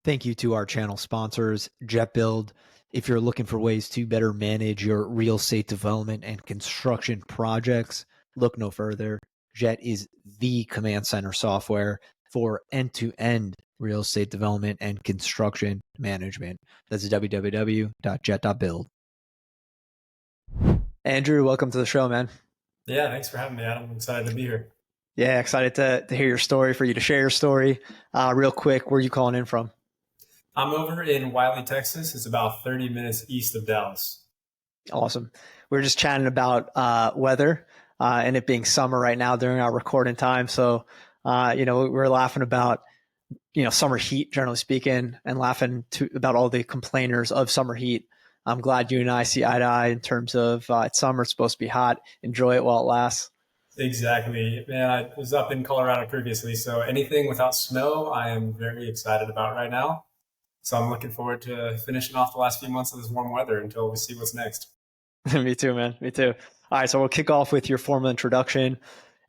Thank you to our channel sponsors, Jet.Build. If you're looking for ways to better manage your real estate development and construction projects, look no further. Jet is the command center software for end-to-end real estate development and construction management. That's www.jet.build. Andrew, welcome to the show, man. Yeah, thanks for having me, Adam. I'm excited to be here. Yeah, excited to hear your story, for you to share your story. Real quick, where are you calling in from? I'm over in Wiley, Texas. It's about 30 minutes east of Dallas. Awesome. We were just chatting about weather and it being summer right now during our recording time. So, we're laughing about, summer heat, generally speaking, and laughing about all the complainers of summer heat. I'm glad you and I see eye to eye in terms of it's summer, it's supposed to be hot. Enjoy it while it lasts. Exactly. Man, I was up in Colorado previously, so anything without snow, I am very excited about right now. So I'm looking forward to finishing off the last few months of this warm weather until we see what's next. Me too, man. Me too. All right, so we'll kick off with your formal introduction.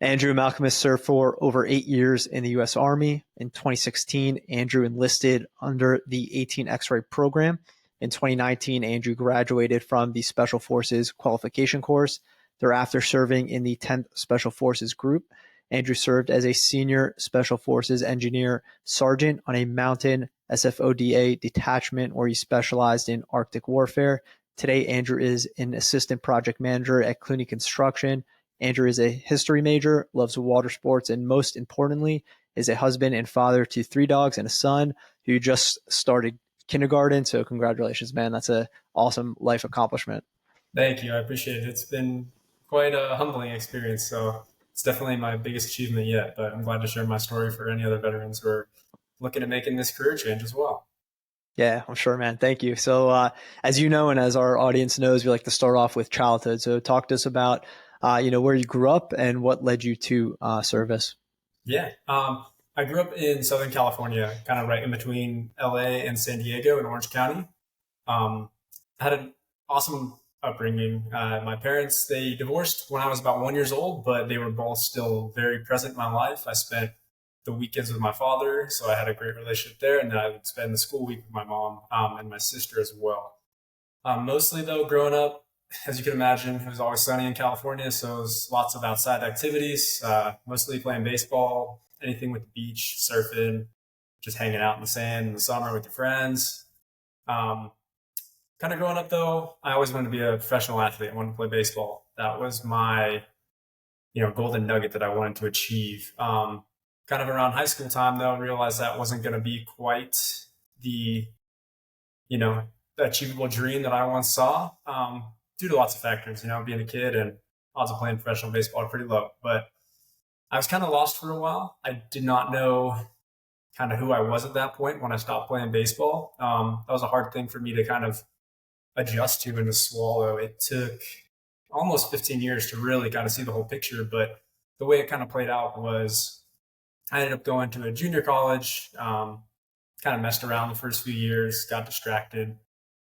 Andrew Malkemus served for over 8 years in the U.S. Army. In 2016, Andrew enlisted under the 18 X-ray program. In 2019, Andrew graduated from the Special Forces Qualification course. Thereafter, serving in the 10th Special Forces Group, Andrew served as a senior Special Forces engineer sergeant on a mountain SFODA detachment where he specialized in Arctic warfare. Today, Andrew is an assistant project manager at Clune Construction. Andrew is a history major, loves water sports, and most importantly, is a husband and father to 3 dogs and a son who just started kindergarten. So congratulations, man. That's an awesome life accomplishment. Thank you. I appreciate it. It's been quite a humbling experience. So it's definitely my biggest achievement yet, but I'm glad to share my story for any other veterans who are looking at making this career change as well. Yeah, I'm sure, man. Thank you. So, as you know, and as our audience knows, we like to start off with childhood. So, talk to us about, where you grew up and what led you to service. Yeah. I grew up in Southern California, kind of right in between LA and San Diego in Orange County. I had an awesome upbringing. My parents, they divorced when I was about 1 year old, but they were both still very present in my life. I spent the weekends with my father, so I had a great relationship there. And then I would spend the school week with my mom and my sister as well. Mostly though, growing up, as you can imagine, it was always sunny in California, so it was lots of outside activities, mostly playing baseball, anything with the beach, surfing, just hanging out in the sand in the summer with your friends. Um, Kind of growing up though, I always wanted to be a professional athlete. I wanted to play baseball. That was my, golden nugget that I wanted to achieve. Kind of around high school time though, I realized that wasn't going to be quite the, you know, the achievable dream that I once saw, due to lots of factors, being a kid and odds of playing professional baseball are pretty low. But I was kind of lost for a while. I did not know kind of who I was at that point when I stopped playing baseball. That was a hard thing for me to kind of adjust to and to swallow. It took almost 15 years to really kind of see the whole picture. But the way it kind of played out was I ended up going to a junior college, kind of messed around the first few years, got distracted,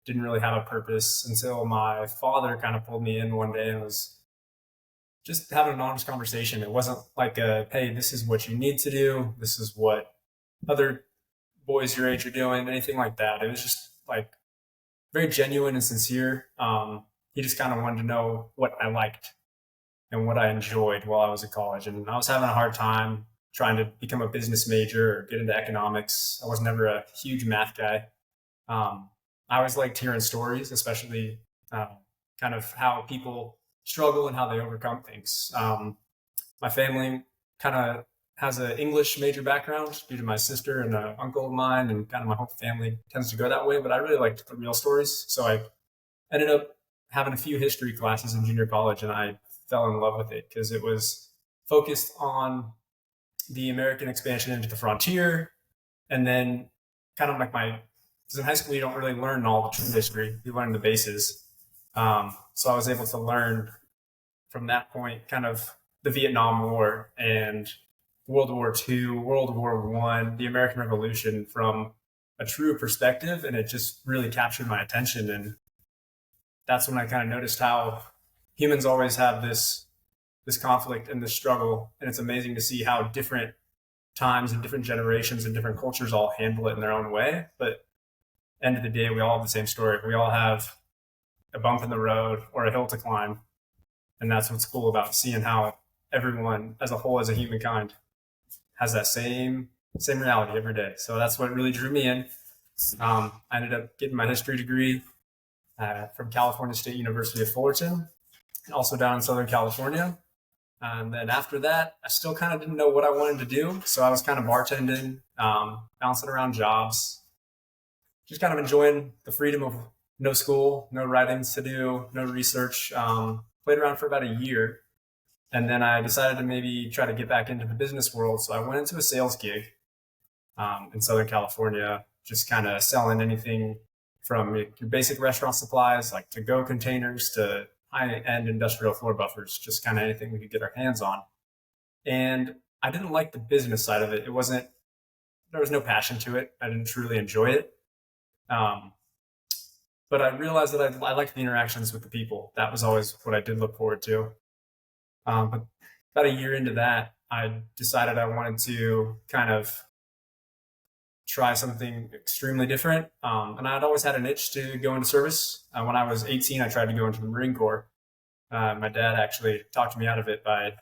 didn't really have a purpose until my father kind of pulled me in one day and was just having an honest conversation. It wasn't like hey, this is what you need to do. This is what other boys your age are doing, anything like that. It was just like very genuine and sincere. He just kind of wanted to know what I liked and what I enjoyed while I was at college. And I was having a hard time trying to become a business major or get into economics. I was never a huge math guy. I always liked hearing stories, especially kind of how people struggle and how they overcome things. My family kind of has an English major background due to my sister and an uncle of mine, and kind of my whole family tends to go that way. But I really liked the real stories, so I ended up having a few history classes in junior college, and I fell in love with it because it was focused on the American expansion into the frontier, and then kind of like because in high school you don't really learn all the true history; you learn the bases. So I was able to learn from that point, kind of the Vietnam War and World War II, World War One, the American Revolution from a true perspective, and it just really captured my attention. And that's when I kind of noticed how humans always have this conflict and this struggle, and it's amazing to see how different times and different generations and different cultures all handle it in their own way. But end of the day, we all have the same story. We all have a bump in the road or a hill to climb, and that's what's cool about seeing how everyone as a whole, as a humankind, has that same reality every day. So that's what really drew me in. I ended up getting my history degree from California State University of Fullerton, also down in Southern California. And then after that, I still kind of didn't know what I wanted to do. So I was kind of bartending, bouncing around jobs, just kind of enjoying the freedom of no school, no writings to do, no research. Played around for about a year. And then I decided to maybe try to get back into the business world. So I went into a sales gig in Southern California, just kind of selling anything from your basic restaurant supplies, like to-go containers, to high-end industrial floor buffers, just kind of anything we could get our hands on. And I didn't like the business side of it. There was no passion to it. I didn't truly enjoy it. But I realized that I liked the interactions with the people. That was always what I did look forward to. But about a year into that, I decided I wanted to kind of try something extremely different. And I'd always had an itch to go into service. When I was 18, I tried to go into the Marine Corps. My dad actually talked me out of it by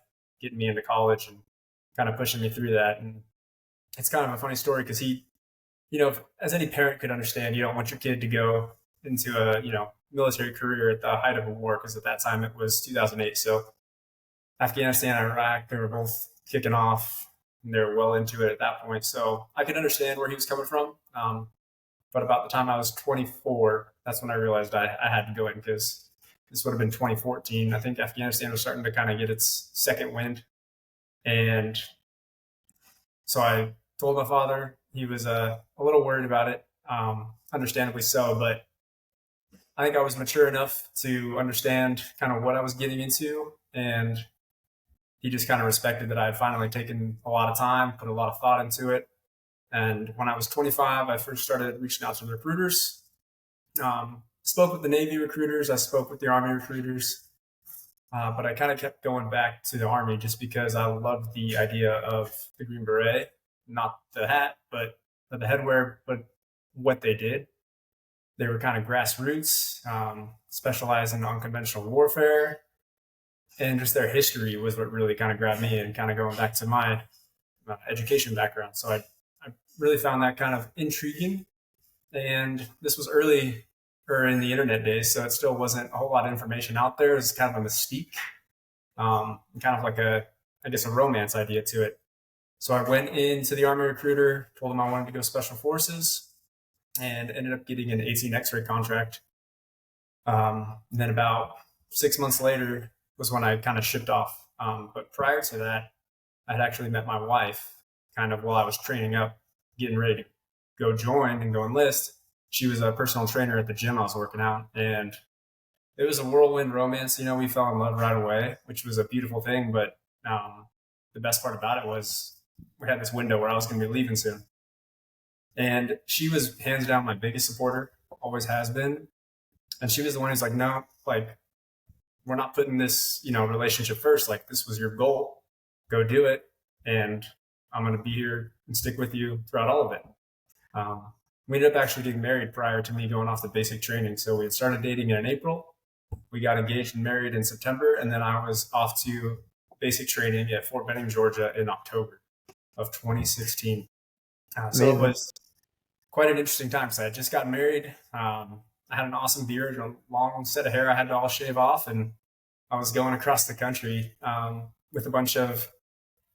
getting me into college and kind of pushing me through that. And it's kind of a funny story because he, as any parent could understand, you don't want your kid to go into a, military career at the height of a war, because at that time it was 2008. So Afghanistan and Iraq, they were both kicking off, and they were well into it at that point. So I could understand where he was coming from. But about the time I was 24, that's when I realized I had to go in, because this would have been 2014. I think Afghanistan was starting to kind of get its second wind. And so I told my father. He was a little worried about it, understandably so, but I think I was mature enough to understand kind of what I was getting into. And he just kind of respected that I had finally taken a lot of time, put a lot of thought into it. And when I was 25, I first started reaching out to the recruiters. Spoke with the Navy recruiters. I spoke with the Army recruiters. But I kind of kept going back to the Army just because I loved the idea of the Green Beret, not the hat, but the headwear, but what they did. They were kind of grassroots, specializing in unconventional warfare, and just their history was what really kind of grabbed me, and kind of going back to my education background. So I really found that kind of intriguing. And this was early or in the internet days, so it still wasn't a whole lot of information out there. It was kind of a mystique, kind of like a romance idea to it. So I went into the Army recruiter, told them I wanted to go Special Forces, and ended up getting an 18 X-ray contract. And then about 6 months later was when I kind of shipped off. But prior to that, I had actually met my wife kind of while I was training up, getting ready to go join and go enlist. She was a personal trainer at the gym I was working out, and it was a whirlwind romance. We fell in love right away, which was a beautiful thing. But the best part about it was we had this window where I was going to be leaving soon. And she was hands down my biggest supporter, always has been. And she was the one who's like, no, like, we're not putting this, relationship first. Like, this was your goal. Go do it. And I'm going to be here and stick with you throughout all of it. We ended up actually getting married prior to me going off the basic training. So we had started dating in April. We got engaged and married in September. And then I was off to basic training at Fort Benning, Georgia in October of 2016. So it was quite an interesting time, because I had just gotten married. I had an awesome beard, a long set of hair I had to all shave off, and I was going across the country with a bunch of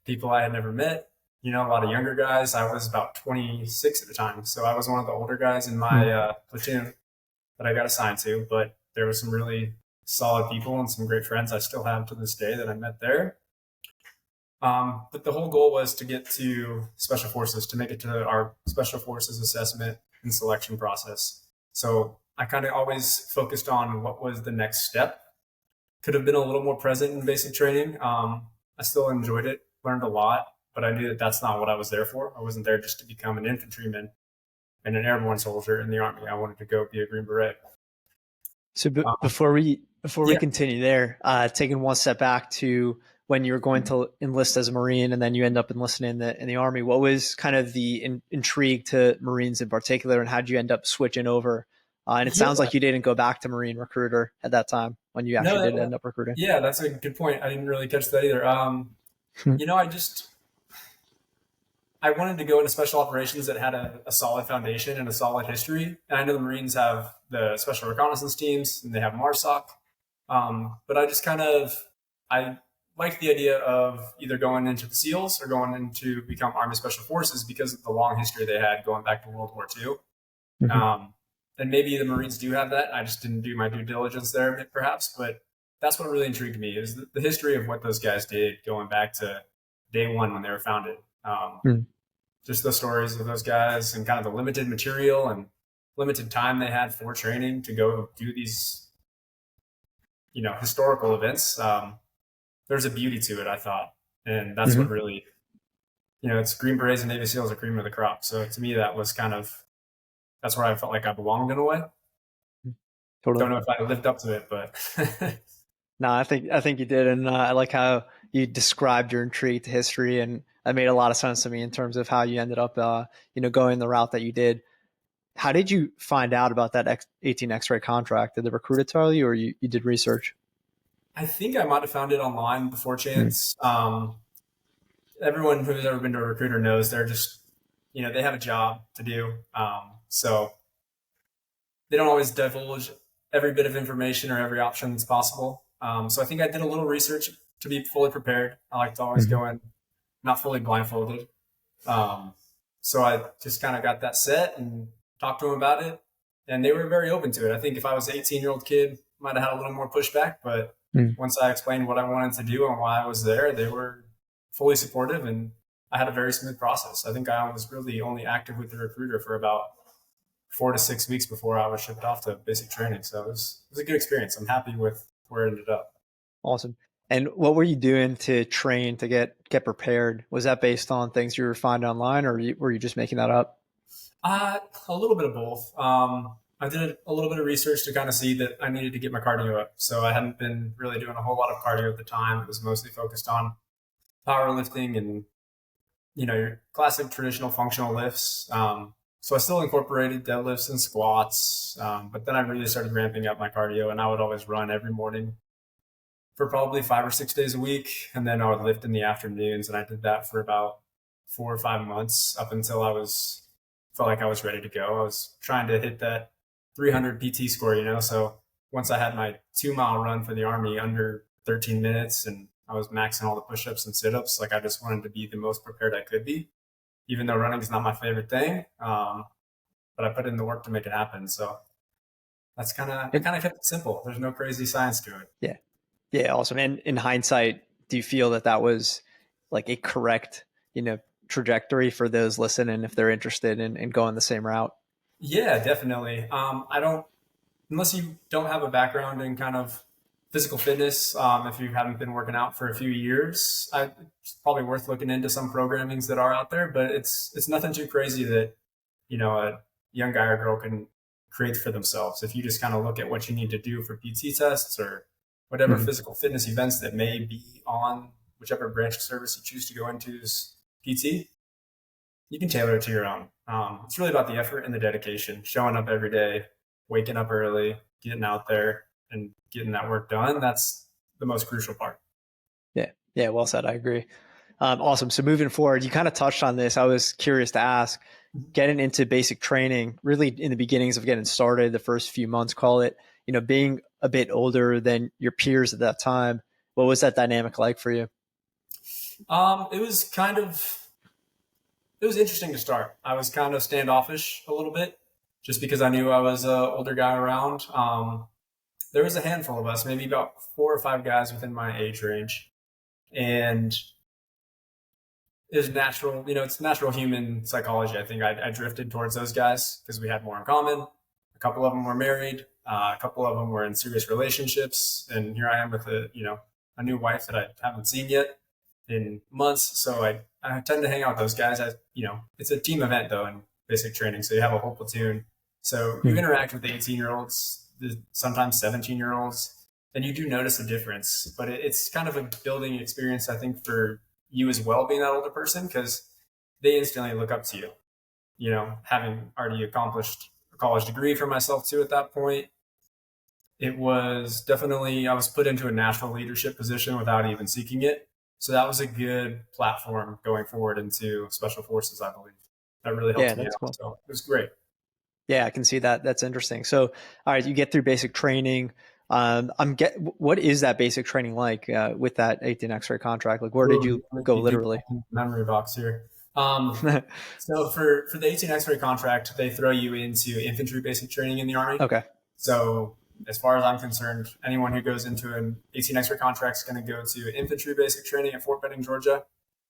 people I had never met, a lot of younger guys. I was about 26 at the time, so I was one of the older guys in my platoon that I got assigned to, but there were some really solid people and some great friends I still have to this day that I met there. But the whole goal was to get to Special Forces, to make it to our Special Forces assessment and selection process. So I kind of always focused on what was the next step. Could have been a little more present in basic training. I still enjoyed it, learned a lot, but I knew that that's not what I was there for. I wasn't there just to become an infantryman and an airborne soldier in the Army. I wanted to go be a Green Beret. So Um, before we yeah, continue there, taking one step back to when you were going to enlist as a Marine and then you end up enlisting in the Army, what was kind of the intrigue to Marines in particular, and how did you end up switching over? And it sounds yeah, like you didn't go back to Marine recruiter at that time when you actually did no, end up recruiting. yeah, that's a good point. I didn't really catch that either. Hmm. You know, I wanted to go into special operations that had a solid foundation and a solid history. And I know the Marines have the special reconnaissance teams and they have MARSOC. But I just I liked the idea of either going into the SEALs or going into become Army Special Forces because of the long history they had going back to World War II. Hmm. Um, and maybe the Marines do have that. I just didn't do my due diligence there, perhaps. But that's what really intrigued me is the history of what those guys did going back to day one when they were founded. Hmm. Just the stories of those guys and kind of the limited material and limited time they had for training to go do these, historical events. There's a beauty to it, I thought. And that's what Hmm. really, it's Green Berets and Navy SEALs are cream of the crop. So to me, that's where I felt like I belonged in a way. Totally. Don't know if I lived up to it, but No, I think you did, and I like how you described your intrigue to history, and that made a lot of sense to me in terms of how you ended up, going the route that you did. How did you find out about that 18 X-ray contract? Did the recruiter tell you, or you did research? I think I might have found it online before Mm. chance. Everyone who's ever been to a recruiter knows they're just, they have a job to do. So they don't always divulge every bit of information or every option that's possible. So I think I did a little research to be fully prepared. I like to always Mhm. go in not fully blindfolded. Um, so I just kind of got that set and talked to them about it, and they were very open to it. I think if I was an 18-year-old kid, might have had a little more pushback, but Mm. once I explained what I wanted to do and why I was there, they were fully supportive, and I had a very smooth process. I think I was really only active with the recruiter for about 4 to 6 weeks before I was shipped off to basic training. So it was a good experience. I'm happy with where it ended up. Awesome. And what were you doing to train to get prepared? Was that based on things you were finding online, or were you just making that up? A little bit of both. I did a little bit of research to kind of see that I needed to get my cardio up. So I hadn't been really doing a whole lot of cardio at the time. It was mostly focused on powerlifting and, your classic traditional functional lifts. So I still incorporated deadlifts and squats, but then I really started ramping up my cardio, and I would always run every morning for probably 5 or 6 days a week. And then I would lift in the afternoons. And I did that for about 4 or 5 months up until felt like I was ready to go. I was trying to hit that 300 PT score, So once I had my 2 mile run for the Army under 13 minutes and I was maxing all the push ups and sit ups, like I just wanted to be the most prepared I could be, even though running is not my favorite thing. But I put in the work to make it happen. So I And kind of kept it simple. There's no crazy science to it. yeah, yeah, awesome. And in hindsight, do you feel that that was like a correct, trajectory for those listening if they're interested in going the same route? Yeah, definitely. I don't, unless you don't have a background in kind of physical fitness, if you haven't been working out for a few years, it's probably worth looking into some programmings that are out there. But it's nothing too crazy that a young guy or girl can create for themselves. If you just kind of look at what you need to do for PT tests or whatever Mhm. physical fitness events that may be on whichever branch of service you choose to go into as PT, you can tailor it to your own. It's really about the effort and the dedication, showing up every day, waking up early, getting out there and getting that work done. That's the most crucial part. Yeah, yeah, well said. I agree. Awesome. So moving forward, you kind of touched on this. I was curious to ask, getting into basic training, really in the beginnings of getting started, the first few months, call it, being a bit older than your peers at that time. What was that dynamic like for you? It was it was interesting to start. I was kind of standoffish a little bit just because I knew I was an older guy around. There was a handful of us, maybe about 4 or 5 guys within my age range. And is natural, it's natural human psychology. I think I drifted towards those guys because we had more in common. A couple of them were married. A couple of them were in serious relationships. And here I am with a new wife that I haven't seen yet in months. So I tend to hang out with those guys. It's a team event though in basic training. So you have a whole platoon. So you Hmm. interact with the 18-year-olds. sometimes 17-year-olds, and you do notice a difference. But it's kind of a building experience, I think, for you as well, being that older person, because they instantly look up to you. Having already accomplished a college degree for myself too at that point, it was definitely, I was put into a national leadership position without even seeking it. So that was a good platform going forward into special forces, I believe. That really Yeah, helped me that's out. cool. So it was great. Yeah, I can see that. That's interesting. So, all right, you get through basic training. What is that basic training like with that 18 X-ray contract? Like, where did Ooh, you make go me dig literally? back in the memory box here. So for the 18 X-ray contract, they throw you into infantry basic training in the Army. Okay. So as far as I'm concerned, anyone who goes into an 18 X-ray contract is going to go to infantry basic training at Fort Benning, Georgia.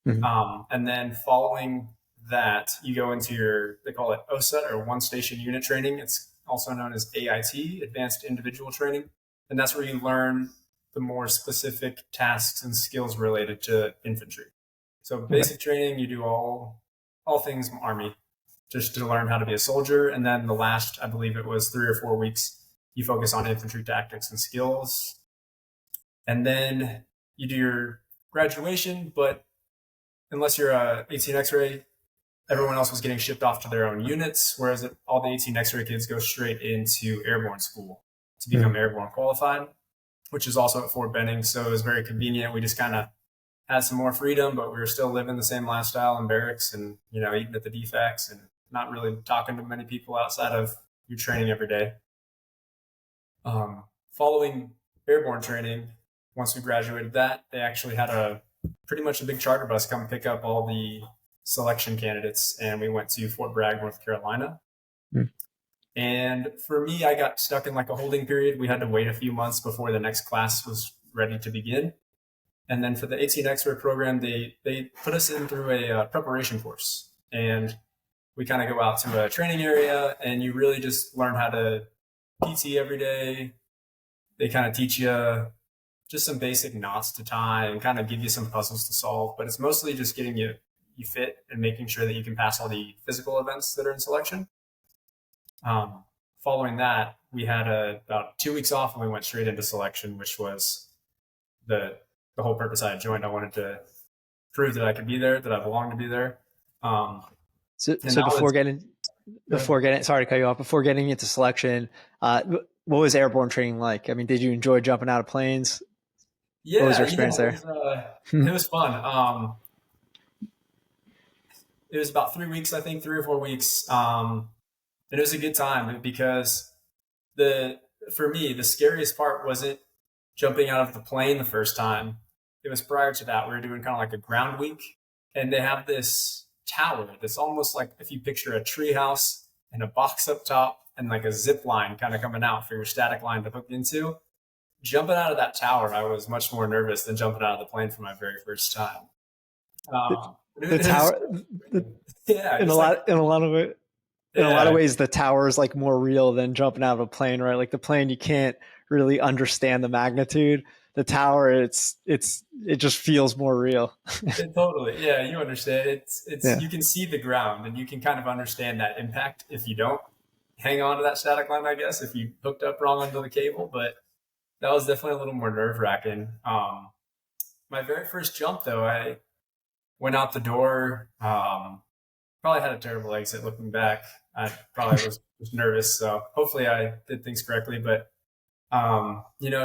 Mhm. And then following that, you go into they call it OSUT, or one station unit training. It's also known as AIT, advanced individual training. And that's where you learn the more specific tasks and skills related to infantry. So Okay. basic training, you do all things Army, just to learn how to be a soldier. And then the last, I believe it was 3 or 4 weeks, you focus on infantry tactics and skills. And then you do your graduation, but unless you're a 18 X-ray, everyone else was getting shipped off to their own units, whereas all the 18 X-ray kids go straight into Airborne school to become Mhm. Airborne qualified, which is also at Fort Benning. So it was very convenient. We just kind of had some more freedom, but we were still living the same lifestyle in barracks, and eating at the defects and not really talking to many people outside of your training every day. Following Airborne training, once we graduated that, they actually had pretty much a big charter bus come pick up all the selection candidates, and we went to Fort Bragg, North Carolina. Mhm. And for me, I got stuck in like a holding period. We had to wait a few months before the next class was ready to begin. And then for the 18 X-ray program, they put us in through a preparation course, and we kind of go out to a training area, and you really just learn how to PT every day. They kind of teach you just some basic knots to tie and kind of give you some puzzles to solve. But it's mostly just getting you fit and making sure that you can pass all the physical events that are in selection. Following that, we had about 2 weeks off, and we went straight into selection, which was the the whole purpose I had joined. I wanted to prove that I could be there, that I belonged to be there. Um, and So that was good. sorry to cut you off, before getting into selection, what was airborne training like? I mean, did you enjoy jumping out of planes? What was Yeah, your experience there? it was fun. It was about 3 weeks, I think, 3 or 4 weeks. And it was a good time because the for me, the scariest part wasn't jumping out of the plane the first time. It was prior to that. We were doing kind of like a ground week, and they have this tower that's almost like, if you picture a tree house and a box up top and like a zip line kind of coming out for your static line to hook into. Jumping out of that tower, I was much more nervous than jumping out of the plane for my very first time. The, the It was, tower, the, yeah, just like, in a lot of yeah, ways, the tower is like more real than jumping out of a plane, right? Like the plane, you can't really understand the magnitude. The tower, it just feels more real. totally. Yeah, you understand. Yeah. You can see the ground and you can kind of understand that impact if you don't hang on to that static line, I guess, if you hooked up wrong onto the cable. But that was definitely a little more nerve wracking. My very first jump, though, I went out the door. Probably had a terrible exit looking back. I probably was nervous. So hopefully I did things correctly. But,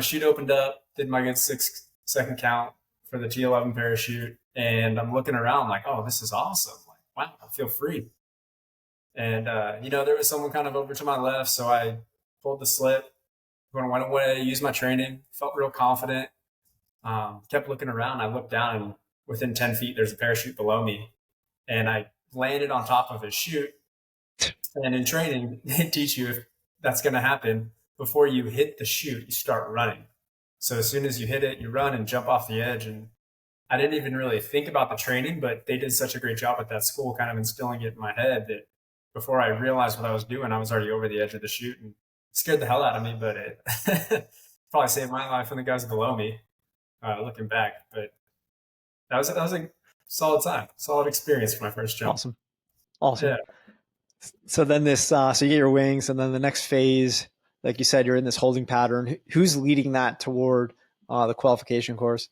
chute opened up, did my good 6 second count for the T11 parachute. And I'm looking around like, oh, this is awesome. Like, wow, I feel free. And, there was someone kind of over to my left. So I pulled the slip, went away, used my training, felt real confident. Kept looking around. I looked down, and within 10 feet, there's a parachute below me. And I landed on top of his chute. And in training, they teach you, if that's going to happen, before you hit the chute, you start running. So as soon as you hit it, you run and jump off the edge. And I didn't even really think about the training, but they did such a great job at that school, kind of instilling it in my head, that before I realized what I was doing, I was already over the edge of the chute, and it scared the hell out of me. But it probably saved my life and the guys below me, looking back. But that was a solid time, solid experience for my first jump. Awesome. Awesome. Yeah. So then so you get your wings, and then the next phase, like you said, you're in this holding pattern. Who's leading that toward the qualification course?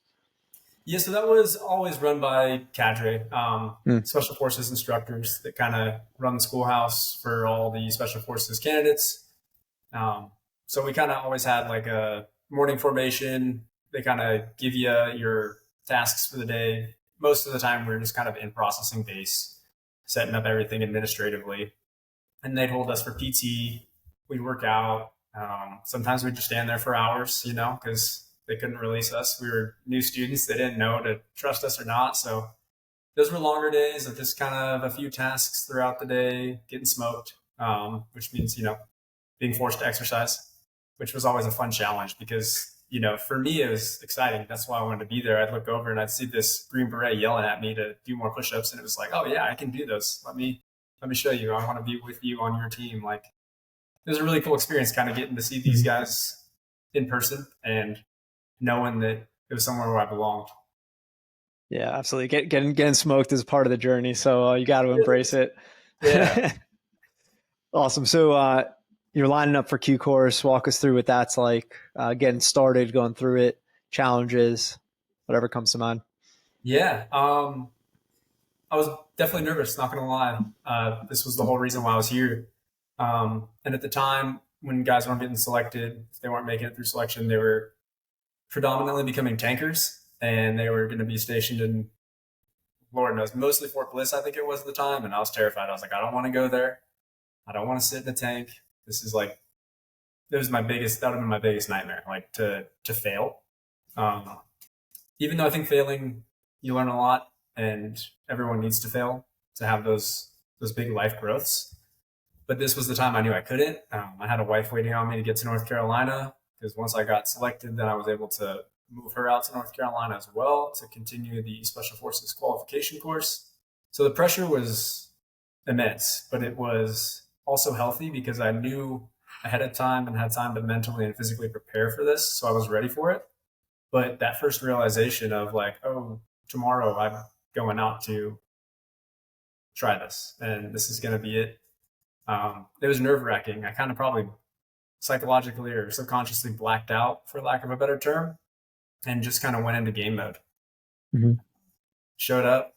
Yeah, so that was always run by cadre, Hmm. special forces instructors that kind of run the schoolhouse for all the special forces candidates. So we kind of always had like a morning formation. They kind of give you your tasks for the day. Most of the time, we are just kind of in processing base, setting up everything administratively. And they'd hold us for PT. We'd work out. Sometimes we'd just stand there for hours, because they couldn't release us. We were new students. They didn't know to trust us or not. So those were longer days of just kind of a few tasks throughout the day, getting smoked, which means, being forced to exercise, which was always a fun challenge because, for me, it was exciting. That's why I wanted to be there. I'd look over and I'd see this Green Beret yelling at me to do more push-ups. And it was like, oh yeah, I can do those. Let me show you. I want to be with you on your team. Like, it was a really cool experience kind of getting to see these guys in person and knowing that it was somewhere where I belonged. Yeah, absolutely. Getting smoked is part of the journey, so you got to embrace it. Yeah. Awesome. So you're lining up for Q course. Walk us through what that's like. Getting started, going through it, challenges, whatever comes to mind. Yeah. I was definitely nervous, not going to lie. This was the whole reason why I was here. And at the time, when guys weren't getting selected, if they weren't making it through selection, they were predominantly becoming tankers, and they were going to be stationed in, Lord knows, mostly Fort Bliss, I think it was at the time. And I was terrified. I was like, I don't want to go there. I don't want to sit in a tank. This is like, that would have been my biggest nightmare, like to fail. Um, Even though I think failing, you learn a lot, and everyone needs to fail to have those big life growths. But this was the time I knew I couldn't. I had a wife waiting on me to get to North Carolina because once I got selected, then I was able to move her out to North Carolina as well to continue the Special Forces Qualification course. So the pressure was immense, but it was also healthy because I knew ahead of time and had time to mentally and physically prepare for this. So I was ready for it. But that first realization of like, oh, tomorrow I'm going out to try this and this is going to be it. It was nerve wracking. I kind of probably psychologically or subconsciously blacked out, for lack of a better term, and just kind of went into game mode. Mm-hmm. Showed up.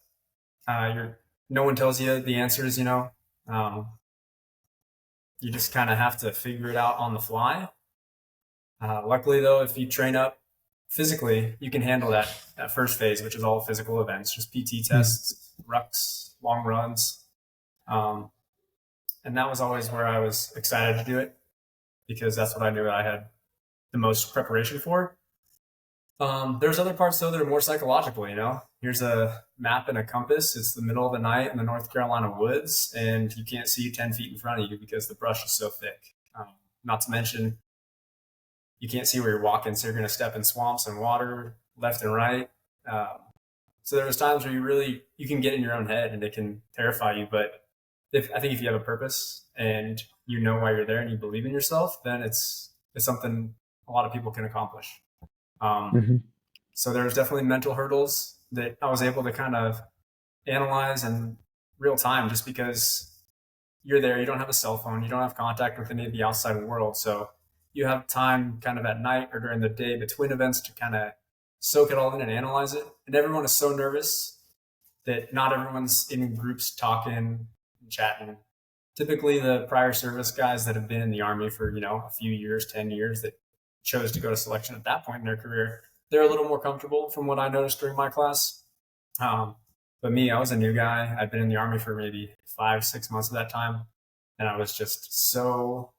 No one tells you the answers, you just kind of have to figure it out on the fly. Luckily, though, if you train up physically, you can handle that first phase, which is all physical events, just PT tests, rucks, long runs. And that was always where I was excited to do it because that's what I knew I had the most preparation for. There's other parts, though, that are more psychological, Here's a map and a compass. It's the middle of the night in the North Carolina woods, and you can't see 10 feet in front of you because the brush is so thick. Not to mention, you can't see where you're walking, so you're going to step in swamps and water left and right. So there was times where you can get in your own head and it can terrify you. But I think if you have a purpose and you know why you're there and you believe in yourself, then it's something a lot of people can accomplish. Mm-hmm. So there's definitely mental hurdles that I was able to kind of analyze in real time just because you're there, you don't have a cell phone, you don't have contact with any of the outside world. So you have time kind of at night or during the day between events to kind of soak it all in and analyze it. And everyone is so nervous that not everyone's in groups talking and chatting. Typically the prior service guys that have been in the Army for, a few years, 10 years that chose to go to selection at that point in their career, they're a little more comfortable from what I noticed during my class. But me, I was a new guy. I'd been in the Army for maybe 5-6 months of that time. And I was just so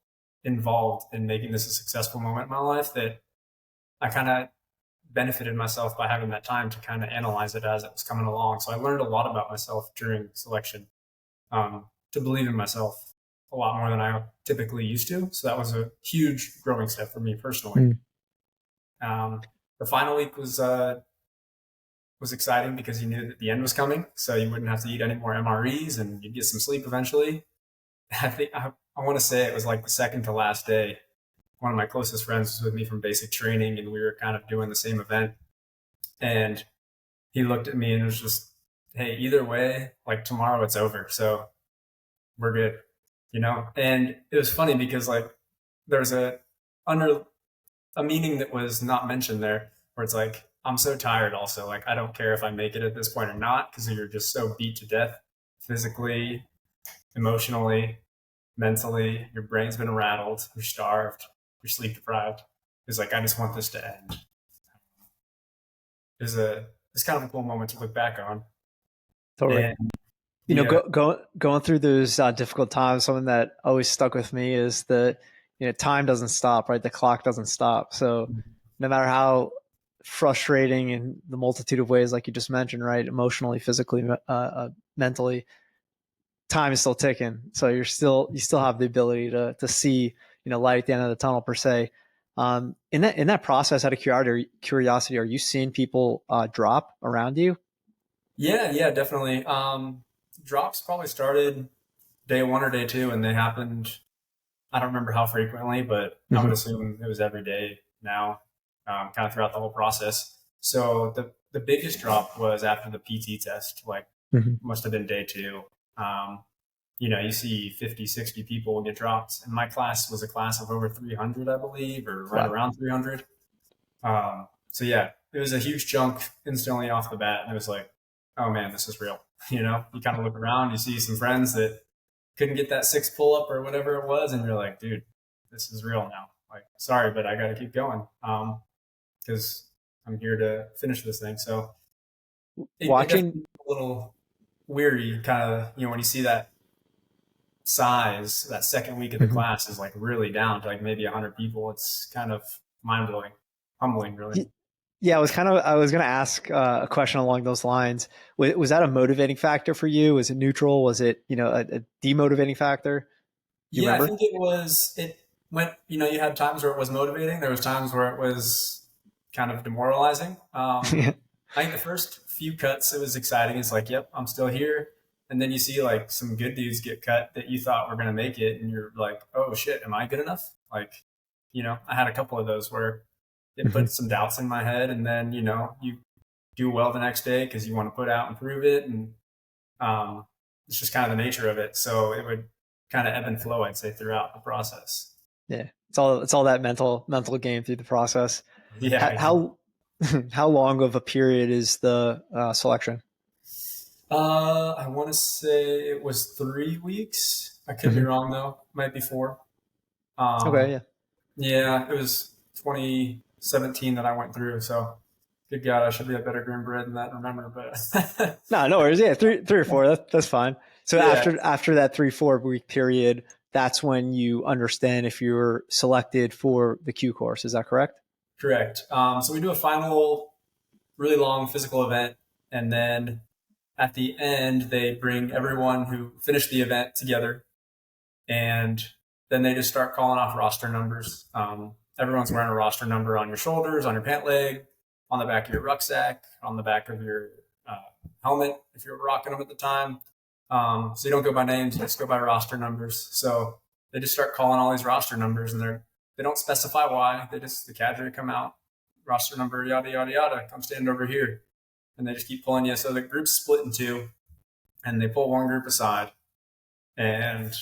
involved in making this a successful moment in my life that I kind of benefited myself by having that time to kind of analyze it as it was coming along. So I learned a lot about myself during selection, to believe in myself a lot more than I typically used to. So that was a huge growing step for me personally. The final week was exciting because you knew that the end was coming, so you wouldn't have to eat any more MREs and you'd get some sleep eventually. I want to say it was like the second to last day. One of my closest friends was with me from basic training, and we were kind of doing the same event. And he looked at me and was just, "Hey, either way, like tomorrow it's over, so we're good," And it was funny because like there was a under a meaning that was not mentioned there, where it's like, I'm so tired also. Like, I don't care if I make it at this point or not, because you're just so beat to death physically, emotionally, mentally. Your brain's been rattled, you're starved, you're sleep deprived. It's like, I just want this to end. It's kind of a cool moment to look back on. Totally. And You know, the going through those difficult times, something that always stuck with me is that, you know, time doesn't stop, right? The clock doesn't stop. So no matter how frustrating in the multitude of ways, like you just mentioned, right? Emotionally, physically, mentally, time is still ticking. So you still have the ability to see, you know, light at the end of the tunnel per se. In that process, out of curiosity, are you seeing people drop around you? yeah, definitely. Drops probably started day one or day two, and they happened. I don't remember how frequently, but I would Mm-hmm. assume it was every day now, kind of throughout the whole process. So the biggest drop was after the PT test, like Mm-hmm. must have been day two. Um, you see 50, 60 people get dropped. And my class was a class of over 300, I believe, or right Wow. around 300. So yeah, it was a huge chunk instantly off the bat. And it was like, oh man, this is real. You kind of look around, you see some friends that couldn't get that six pull up or whatever it was. And you're like, dude, this is real now. Like, sorry, but I got to keep going. Cause I'm here to finish this thing. So it Watching. definitely a little weary kind of, when you see that size, that second week of the Mhm. class is like really down to like maybe 100 people. It's kind of mind blowing, humbling, really. Yeah, I was going to ask a question along those lines. Was that a motivating factor for you? Was it neutral? Was it, you know, a demotivating factor? Do you Yeah, I remember? think it went, you had times where it was motivating. There was times where it was kind of demoralizing. I think the first few cuts, it was exciting. It's like, yep, I'm still here. And then you see like some good dudes get cut that you thought were going to make it. And you're like, oh shit, am I good enough? Like, I had a couple of those where it put some doubts in my head. And then, you do well the next day because you want to put out and prove it. And um, it's just kind of the nature of it. So it would kind of ebb and flow, I'd say, throughout the process. Yeah, it's all that mental game through the process. Yeah, exactly. How how long of a period is the selection? I want to say it was 3 weeks. I could be Mhm. wrong though. Might be four. Okay, Um, yeah. yeah, it was 2017 that I went through. So, good God, I should be a better Green Beret than that. Remember, but No, no worries. Yeah, three or four. That's fine. So yeah, after that 3 4 week period, that's when you understand if you're selected for the Q course. Is that correct? correct. So we do a final, really long physical event, and then at the end they bring everyone who finished the event together, and then they just start calling off roster numbers. Everyone's wearing a roster number on your shoulders, on your pant leg, on the back of your rucksack, on the back of your uh, helmet if you're rocking them at the time. So you don't go by names, you just go by roster numbers. So they just start calling all these roster numbers, and they don't specify why. The cadre come out, roster number, yada yada yada, come stand over here, and they just keep pulling you. So the group's split in two, and they pull one group aside, and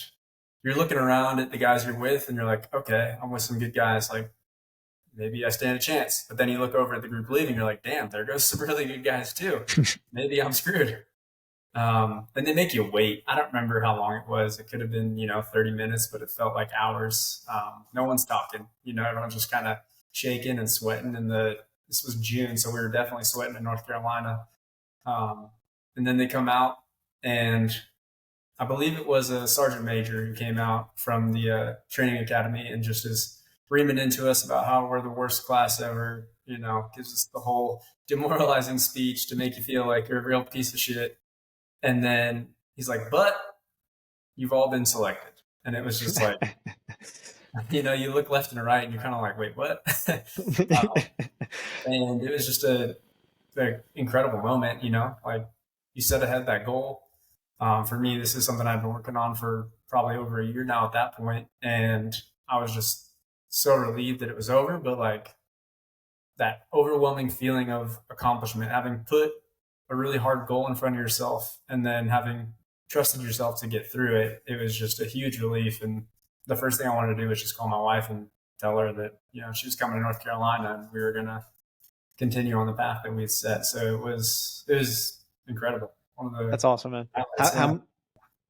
you're looking around at the guys you're with and you're like, okay, I'm with some good guys. Like maybe I stand a chance. But then you look over at the group leaving, you're like, damn, there goes some really good guys too. Maybe I'm screwed. And they make you wait. I don't remember how long it was. It could have been, 30 minutes, but it felt like hours. No one's talking. Everyone's just kind of shaking and sweating. And this was June, so we were definitely sweating in North Carolina. Um, and then they come out, and I believe it was a sergeant major who came out from the training academy and just is reaming into us about how we're the worst class ever. Gives us the whole demoralizing speech to make you feel like you're a real piece of shit. And then he's like, "But you've all been selected." And it was just like, you look left and right, and you're kind of like, "Wait, what?" And it was just a incredible moment. Like you set ahead that goal. For me, this is something I've been working on for probably over a year now at that point, and I was just so relieved that it was over. But like that overwhelming feeling of accomplishment, having put a really hard goal in front of yourself, and then having trusted yourself to get through it, it was just a huge relief. And the first thing I wanted to do was just call my wife and tell her that, she was coming to North Carolina and we were going to continue on the path that we had set. So it was incredible. One of the That's awesome, man. highlights. How Yeah.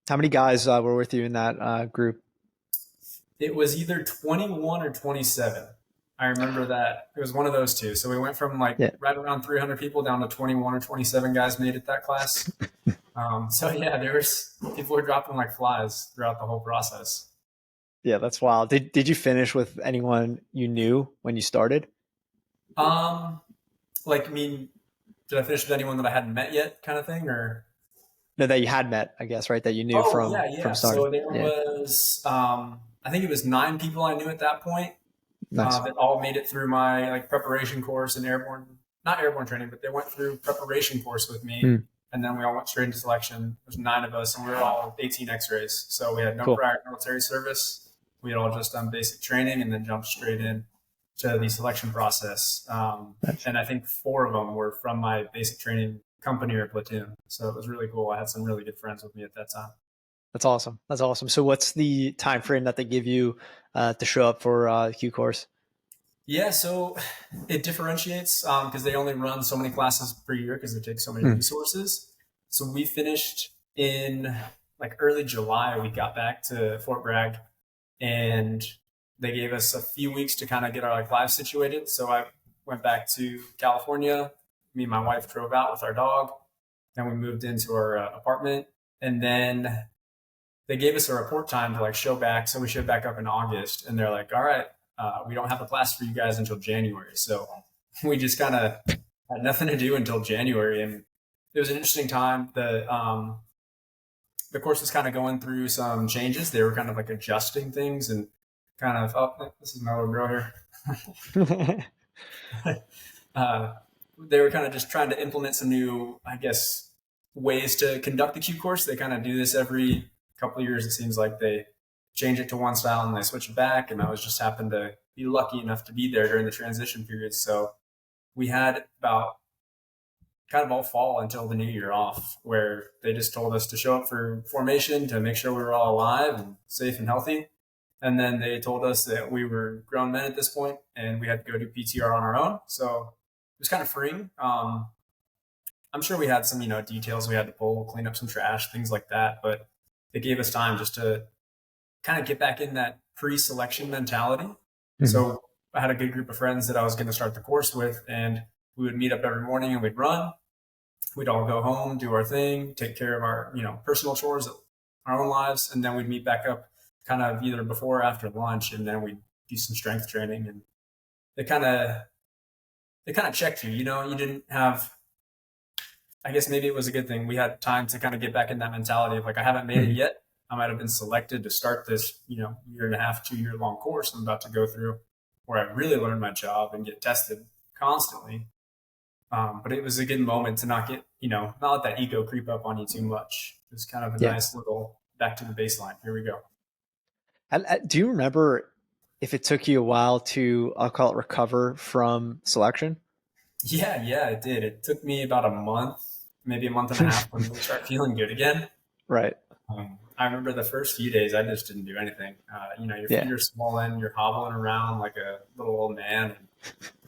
how many guys were with you in that group? It was either 21 or 27. I remember that it was one of those two. So we went from like Yeah, right around 300 people down to 21 or 27 guys made it that class. So yeah, there was people were dropping like flies throughout the whole process. yeah, that's wild. Did you finish with anyone you knew when you started? Um, like, I mean, did I finish with anyone that I hadn't met yet, kind of thing, or? No, that you had met, I guess, right? That you knew Oh yeah, from yeah. starting. So there Yeah, was, I think it was 9 people I knew at that point nice. that all made it through my like preparation course and airborne, not airborne training, but they went through preparation course with me, Hmm, and then we all went straight into selection. There's 9 of us, and we were all 18 X-rays, so we had no cool. prior military service. We had all just done basic training and then jumped straight in to the selection process. Nice. And I think 4 of them were from my basic training company or platoon, so it was really cool. I had some really good friends with me at that time. That's awesome. That's awesome. So, what's the time frame that they give you to show up for the Q course? Yeah, so it differentiates because they only run so many classes per year because they take so many Hmm. resources. So we finished in like early July. We got back to Fort Bragg, and they gave us a few weeks to kind of get our like lives situated. So I went back to California. Me and my wife drove out with our dog. Then we moved into our apartment, and then they gave us a report time to like show back. So we showed back up in August, and they're like, "All right, we don't have a class for you guys until January." So we just kind of had nothing to do until January, and it was an interesting time. The course was kind of going through some changes. They were kind of like adjusting things and kind of, oh, this is my little girl here. uh, they were kind of just trying to implement some new, I guess, ways to conduct the Q course. They kind of do this every couple of years. It seems like they change it to one style and they switch it back. And I was just happened to be lucky enough to be there during the transition period. So we had about kind of all fall until the new year off, where they just told us to show up for formation to make sure we were all alive and safe and healthy. And then they told us that we were grown men at this point and we had to go do PTR on our own. So it was kind of freeing. I'm sure we had some, details we had to pull, clean up some trash, things like that. But it gave us time just to kind of get back in that pre-selection mentality. Mhm. So I had a good group of friends that I was going to start the course with, and we would meet up every morning and we'd run. We'd all go home, do our thing, take care of our, personal chores, our own lives, and then we'd meet back up kind of either before or after lunch, and then we'd do some strength training. And it kind of checked you. You didn't have. I guess maybe it was a good thing. We had time to kind of get back in that mentality of like, I haven't made it Mhm. yet. I might have been selected to start this, year and a half, 2 year long course I'm about to go through, where I really learn my job and get tested constantly. But it was a good moment to not get, not let that ego creep up on you too much. It was kind of a Yeah. nice little back to the baseline. Here we go. Do you remember if it took you a while to, I'll call it, recover from selection? Yeah, it did. It took me about a month, maybe a month and a half to really start feeling good again. Right. I remember the first few days, I just didn't do anything. Your Yeah. feet are swollen, you're hobbling around like a little old man and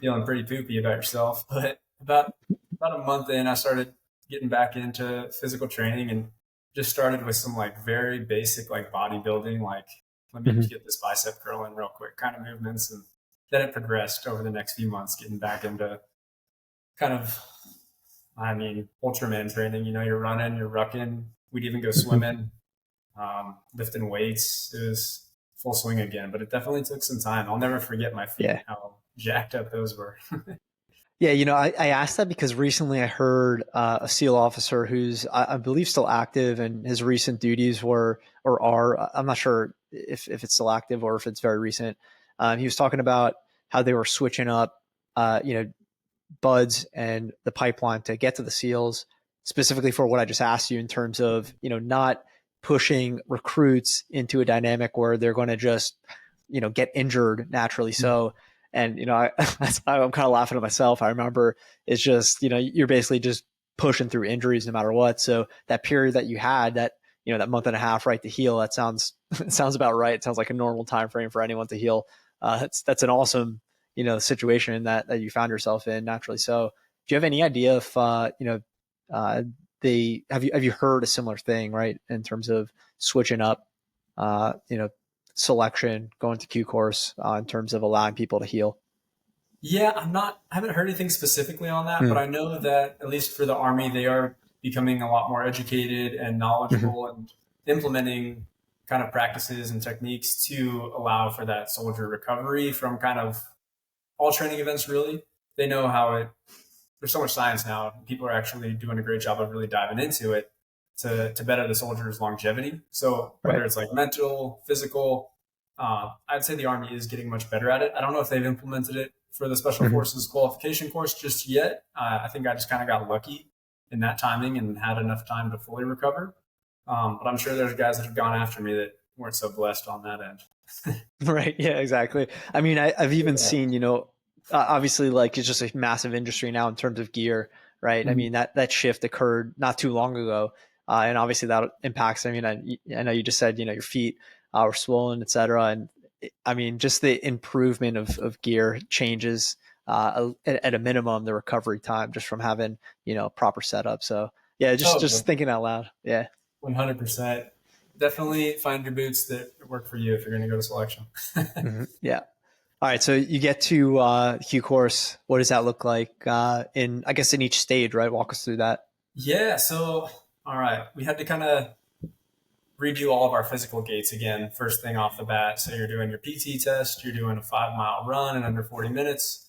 feeling pretty poopy about yourself. But about a month in, I started getting back into physical training and just started with some like very basic like bodybuilding, like let me Mhm. get this bicep curl in real quick kind of movements. And then it progressed over the next few months, getting back into kind of, Ultraman training. You're running, you're rucking. We'd even go swimming, lifting weights. It was full swing again, but it definitely took some time. I'll never forget my feet, Yeah. how jacked up those were. Yeah, I asked that because recently I heard a SEAL officer who's, I believe, still active, and his recent duties were or are, I'm not sure if it's still active or if it's very recent. He was talking about how they were switching up, buds and the pipeline to get to the SEALs, specifically for what I just asked you in terms of, not pushing recruits into a dynamic where they're going to just, get injured naturally. So, and, I'm kind of laughing at myself. I remember it's just, you're basically just pushing through injuries no matter what. So that period that you had, that month and a half, right, to heal, that sounds, it sounds about right. It sounds like a normal time frame for anyone to heal That's an awesome, situation that you found yourself in naturally. So do you have any idea if, uh, they have you heard a similar thing, right? In terms of switching up, uh, you know, selection, going to Q course, in terms of allowing people to heal. Yeah, I haven't heard anything specifically on that, but Mm. I know that at least for the Army, they are becoming a lot more educated and Mhm. knowledgeable and implementing kind of practices and techniques to allow for that soldier recovery from kind of all training events, really. They know how there's so much science now. People are actually doing a great job of really diving into it to better the soldier's longevity. So whether Right. it's like mental, physical, I'd say the Army is getting much better at it. I don't know if they've implemented it for the Special Mhm. Forces Qualification course just yet. I think I just kind of got lucky in that timing and had enough time to fully recover. But I'm sure there's guys that have gone after me that weren't so blessed on that end. Right. Yeah, exactly. I mean, I've even Yeah. seen, obviously, like it's just a massive industry now in terms of gear, right? I Mhm. mean, that shift occurred not too long ago. And obviously that impacts, I mean, I know you just said, your feet were swollen, et cetera. And I mean, just the improvement of gear changes, at a minimum, the recovery time just from having, proper setup. So yeah, just Oh, thinking out loud. Yeah. 100%. Definitely find your boots that work for you if you're going to go to selection. Yeah. All right, so you get to Q course. What does that look like in, I guess, in each stage, right? Walk us through that. Yeah, so all right, we had to kind of redo all of our physical gates again first thing off the bat. So you're doing your PT test, you're doing a 5 mile run in under 40 minutes,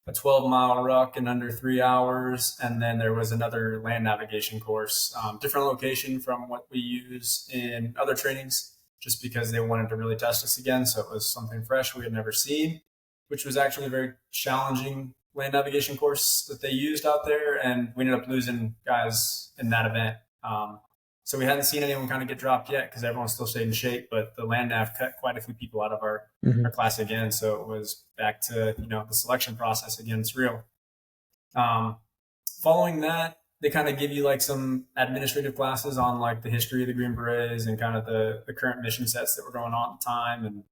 a 12-mile ruck in under 3 hours, and then there was another land navigation course, different location from what we use in other trainings, just because they wanted to really test us again. So it was something fresh we had never seen, which was actually a very challenging land navigation course that they used out there, and we ended up losing guys in that event. So we hadn't seen anyone kind of get dropped yet because everyone still stayed in shape, but the land nav cut quite a few people out of our Hmm. class again. So it was back to, the selection process again. It's real. Um, Following that, they kind of give you like some administrative classes on like the history of the Green Berets and kind of the current mission sets that were going on at the time and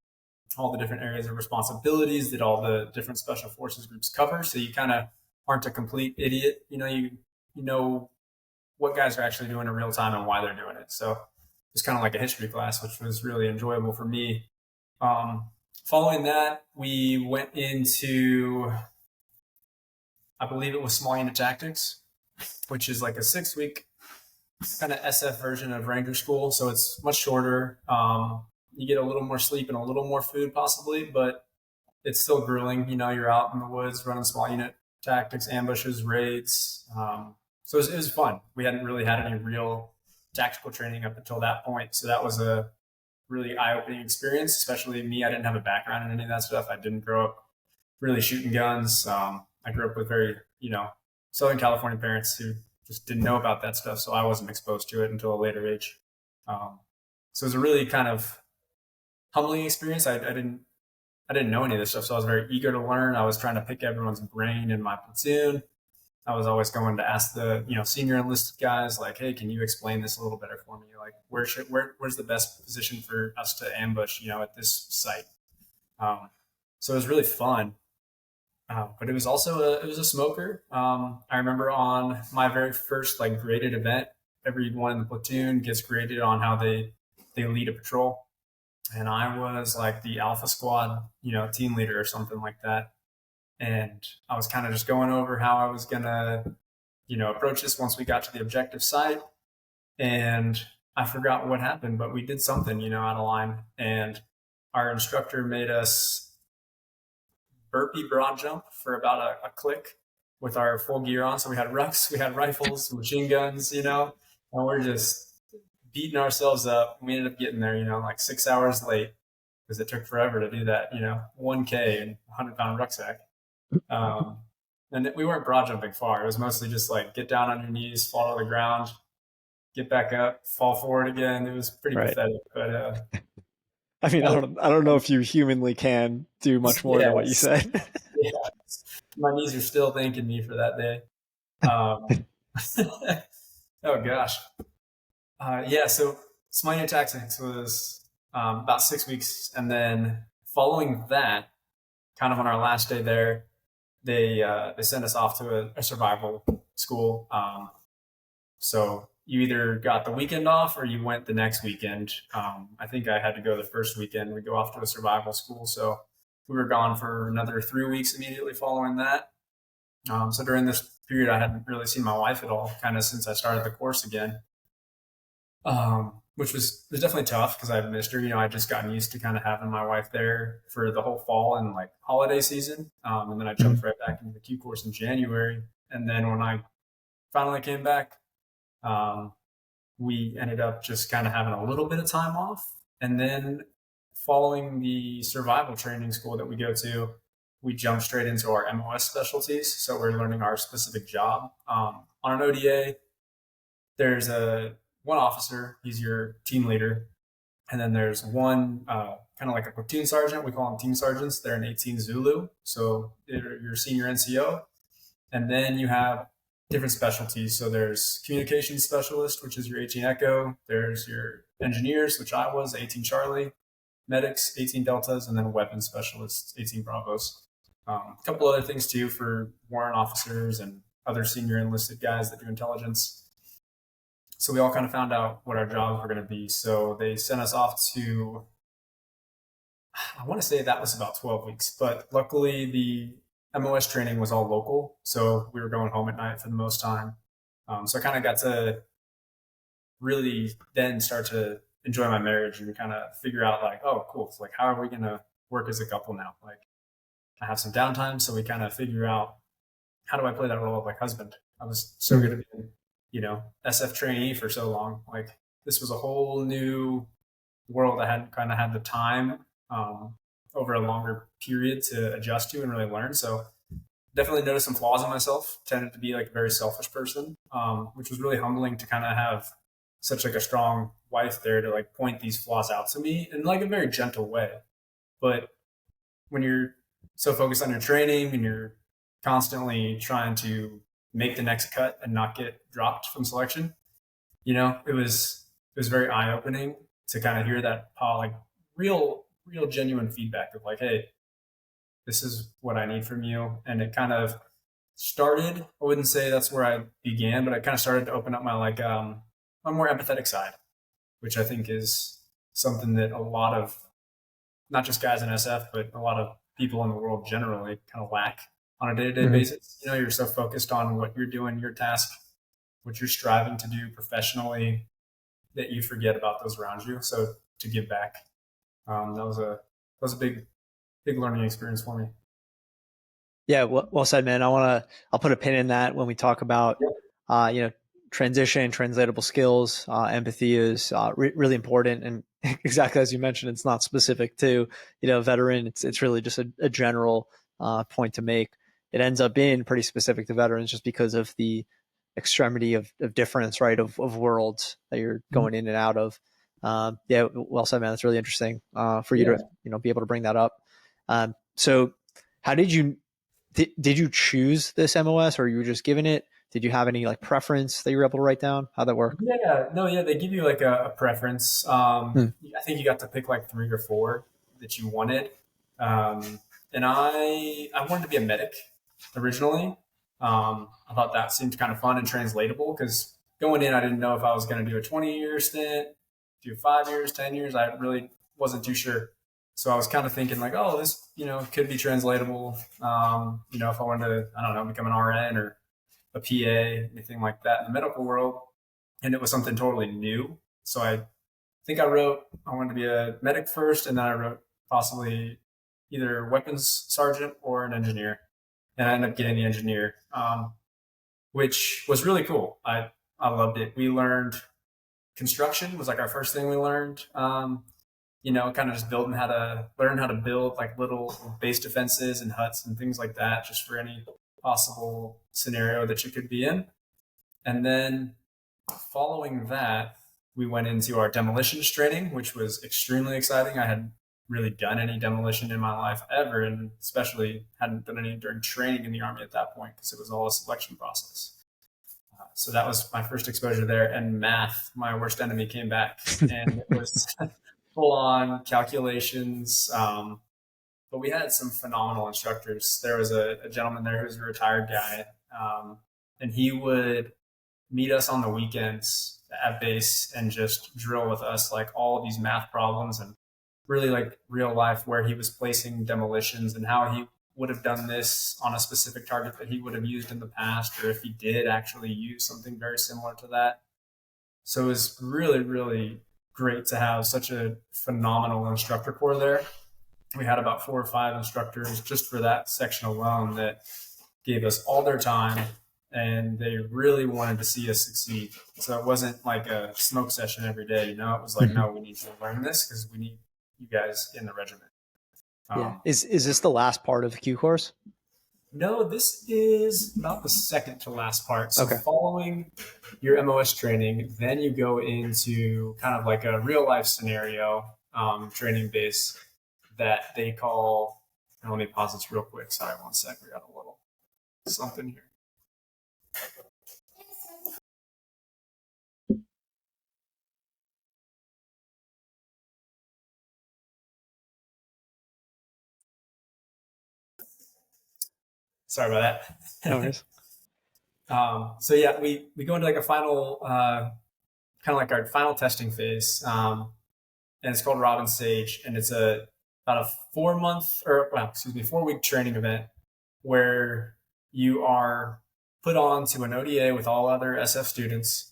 all the different areas of responsibilities that all the different special forces groups cover. So you kind of aren't a complete idiot. You know what guys are actually doing in real time and why they're doing it. So it's kind of like a history class, which was really enjoyable for me. Um, Following that, we went into, I believe it was small unit tactics, which is like a 6 week kind of SF version of Ranger School. So it's much shorter. You get a little more sleep and a little more food possibly, but it's still grueling. You're out in the woods running small unit tactics, ambushes, raids. So it was fun. We hadn't really had any real tactical training up until that point. So that was a really eye-opening experience, especially me. I didn't have a background in any of that stuff. I didn't grow up really shooting guns. I grew up with very, Southern California parents who just didn't know about that stuff. So I wasn't exposed to it until a later age. Um, so it was a really kind of humbling experience. I didn't know any of this stuff, so I was very eager to learn. I was trying to pick everyone's brain in my platoon. I was always going to ask the senior enlisted guys like, "Hey, can you explain this a little better for me? Like, where's the best position for us to ambush? At this site." Um, so it was really fun, but it was a smoker. I remember on my very first like graded event, everyone in the platoon gets graded on how they lead a patrol, and I was like the alpha squad, team leader or something like that. And I was kind of just going over how I was gonna, approach this once we got to the objective site. And I forgot what happened, but we did something, out of line. And our instructor made us burpee broad jump for about a click with our full gear on. So we had rucks, we had rifles, machine guns, and we're just beating ourselves up. We ended up getting there, like 6 hours late because it took forever to do that, 1K and 100-pound rucksack. Um, and we weren't broad jumping far. It was mostly just like get down on your knees, fall to the ground, get back up, fall forward again. It was pretty Right. pathetic, but I mean, that was I don't know if you humanly can do much more than what you yes, said. yeah. My knees are still thanking me for that day. Um, oh gosh, yeah. So Smite Tactics was about 6 weeks, and then following that, kind of on our last day there, they sent us off to a survival school. So you either got the weekend off or you went the next weekend. I think I had to go the first weekend. We go off to a survival school, so we were gone for another 3 weeks immediately following that. So during this period, I hadn't really seen my wife at all, kind of since I started the course again, which was definitely tough because I missed her. I just gotten used to kind of having my wife there for the whole fall and like holiday season, and then I jumped right back into the Q course in January. And then when I finally came back, um, we ended up just kind of having a little bit of time off. And then following the survival training school that we go to, we jump straight into our MOS specialties. So we're learning our specific job. On an ODA, there's one officer, he's your team leader. And then there's one kind of like a platoon sergeant. We call them team sergeants. They're an 18 Zulu. So they're your senior NCO. And then you have different specialties. So there's communication specialist, which is your 18 Echo. There's your engineers, which I was, 18 Charlie. Medics, 18 Deltas, and then weapons specialists, 18 Bravos. A couple other things too for warrant officers and other senior enlisted guys that do intelligence. So we all kind of found out what our jobs were going to be. So they sent us off to, I want to say that was about 12 weeks, but luckily the MOS training was all local. So we were going home at night for the most time. So I kind of got to really then start to enjoy my marriage and kind of figure out like, oh, cool. It's like, how are we going to work as a couple now? Like I have some downtime. So we kind of figure out, how do I play that role of like husband? I was so good at being, SF trainee for so long. Like this was a whole new world. I hadn't kind of had the time over a longer period to adjust to and really learn. So definitely noticed some flaws in myself. Tended to be like a very selfish person, which was really humbling to kind of have such like a strong wife there to like point these flaws out to me in like a very gentle way. But when you're so focused on your training and you're constantly trying to make the next cut and not get dropped from selection, it was very eye opening to kind of hear that like real genuine feedback of like, hey, this is what I need from you. And it kind of started, I wouldn't say that's where I began, but I kind of started to open up my like my more empathetic side, which I think is something that a lot of not just guys in SF, but a lot of people in the world generally kind of lack on a day-to-day basis. You're so focused on what you're doing, your task, what you're striving to do professionally, that you forget about those around you. So to give back, that was a big learning experience for me. Yeah, well said, man. I'll put a pin in that when we talk about, Yep. transition, translatable skills. Empathy is really important, and exactly as you mentioned, it's not specific to veteran. It's really just a general point to make. It ends up being pretty specific to veterans just because of the extremity of difference, right, of worlds that you're going in and out of. Yeah, well said, man. That's really interesting for you to be able to bring that up. So, how did you did you choose this MOS, or you were just given it? Did you have any like preference that you were able to write down? How'd that work? Yeah, no, yeah, they give you like a preference. Hmm. I think you got to pick like 3 or 4 that you wanted. And I wanted to be a medic originally. I thought that seemed kind of fun and translatable because going in, I didn't know if I was going to do a 20-year stint, do 5 years, 10 years. I really wasn't too sure. So I was kind of thinking like, oh, this, could be translatable. If I wanted to, I don't know, become an RN or a PA, anything like that in the medical world. And it was something totally new. So I think I wrote, I wanted to be a medic first, and then I wrote possibly either weapons sergeant or an engineer. And I ended up getting the engineer, which was really cool. I loved it. We learned construction was like our first thing we learned. Kind of just learn how to build like little base defenses and huts and things like that, just for any possible scenario that you could be in. And then following that, we went into our demolitions training, which was extremely exciting. I had really done any demolition in my life ever, and especially hadn't done any during training in the Army at that point because it was all a selection process. So that was my first exposure there. And math, my worst enemy, came back, and it was full on calculations. But we had some phenomenal instructors. There was a gentleman there who was a retired guy, and he would meet us on the weekends at base and just drill with us like all of these math problems and really like real life where he was placing demolitions and how he would have done this on a specific target that he would have used in the past, or if he did actually use something very similar to that. So it was really, really great to have such a phenomenal instructor corps there. We had about 4 or 5 instructors just for that section alone that gave us all their time, and they really wanted to see us succeed. So it wasn't like a smoke session every day, It was like, no, we need to learn this because we need you guys in the regiment. Yeah. Is this the last part of the Q course? No, this is about the second to last part. So Okay. following your MOS training, then you go into kind of like a real life scenario training base that they call, and let me pause this real quick. Sorry, one sec. We got a little something here. Sorry about that. No worries. So yeah, we go into like a final, kind of like our final testing phase, and it's called Robin Sage, and it's about a 4-week training event where you are put on to an ODA with all other SF students.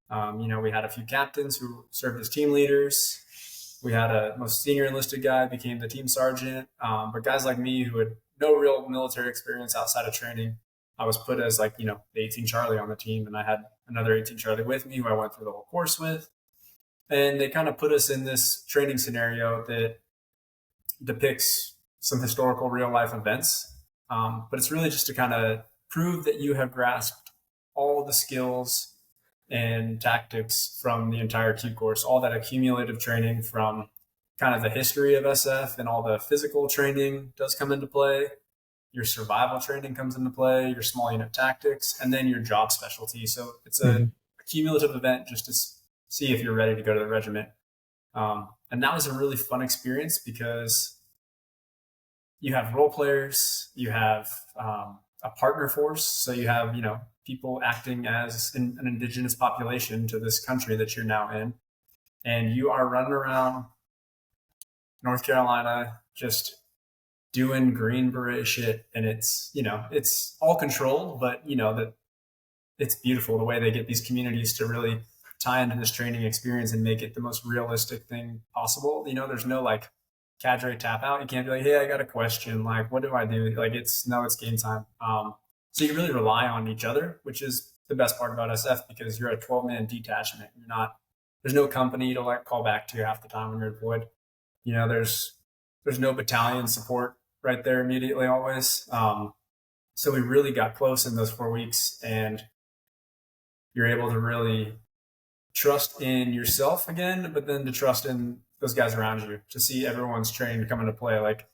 We had a few captains who served as team leaders. We had a most senior enlisted guy became the team sergeant. But guys like me who had no real military experience outside of training, I was put as like, the 18 Charlie on the team. And I had another 18 Charlie with me who I went through the whole course with. And they kind of put us in this training scenario that depicts some historical real life events. But it's really just to kind of prove that you have grasped all the skills and tactics from the entire Q course, all that accumulative training from kind of the history of SF, and all the physical training does come into play. Your survival training comes into play, your small unit tactics, and then your job specialty. So it's a cumulative event just to see if you're ready to go to the regiment. And that was a really fun experience because you have role players, you have a partner force. So you have, people acting as an indigenous population to this country that you're now in. And you are running around North Carolina just doing Green Beret shit. And it's, it's all controlled, but, that it's beautiful the way they get these communities to really tie into this training experience and make it the most realistic thing possible. There's no like cadre tap out. You can't be like, hey, I got a question. Like, what do I do? Like, it's game time. So you really rely on each other, which is the best part about SF because you're a 12-man detachment. There's no company to like call back to half the time when you're deployed. There's no battalion support right there immediately always. So we really got close in those 4 weeks, and you're able to really trust in yourself again, but then to trust in those guys around you, to see everyone's training come into play. Like,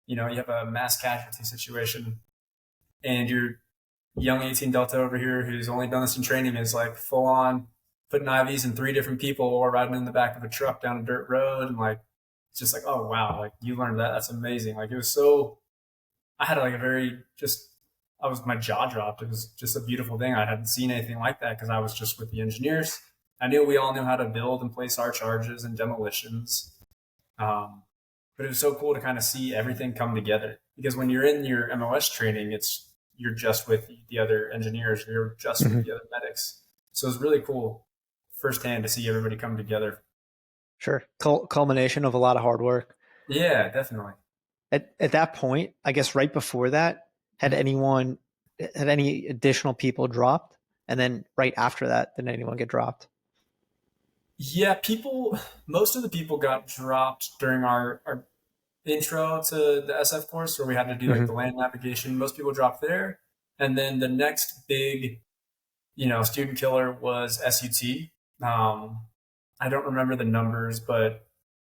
you have a mass casualty situation, and your young 18 Delta over here who's only done this in training is like full on putting IVs in 3 different people or riding in the back of a truck down a dirt road. And like, it's just like, oh, wow. Like you learned that. That's amazing. Like it was I had like my jaw dropped. It was just a beautiful thing. I hadn't seen anything like that because I was just with the engineers. I knew we all knew how to build and place our charges and demolitions. But it was so cool to kind of see everything come together because when you're in your MOS training, you're just with the other engineers, you're just with the other medics. So it was really cool firsthand to see everybody come together. Sure. Culmination of a lot of hard work. Yeah, definitely. At that point, I guess right before that, had any additional people dropped? And then right after that, did anyone get dropped? Yeah, most of the people got dropped during our intro to the SF course where we had to do like the land navigation. Most people dropped there. And then the next big, student killer was SUT. I don't remember the numbers, but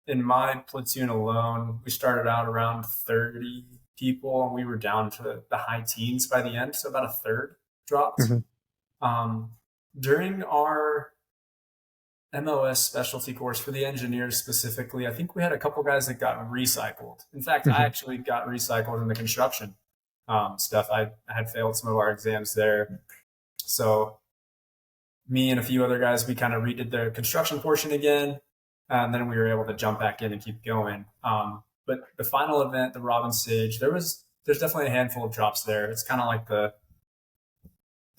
in my platoon alone, we started out around 30 people and we were down to the high teens by the end. So about a third dropped. During our MOS specialty course for the engineers specifically. I think we had a couple guys that got recycled. In fact, I Hmm. actually got recycled in the construction stuff. I had failed some of our exams there. So me and a few other guys, we kind of redid the construction portion again. And then we were able to jump back in and keep going. But the final event, the Robin Sage, there's definitely a handful of drops there. It's kind of like the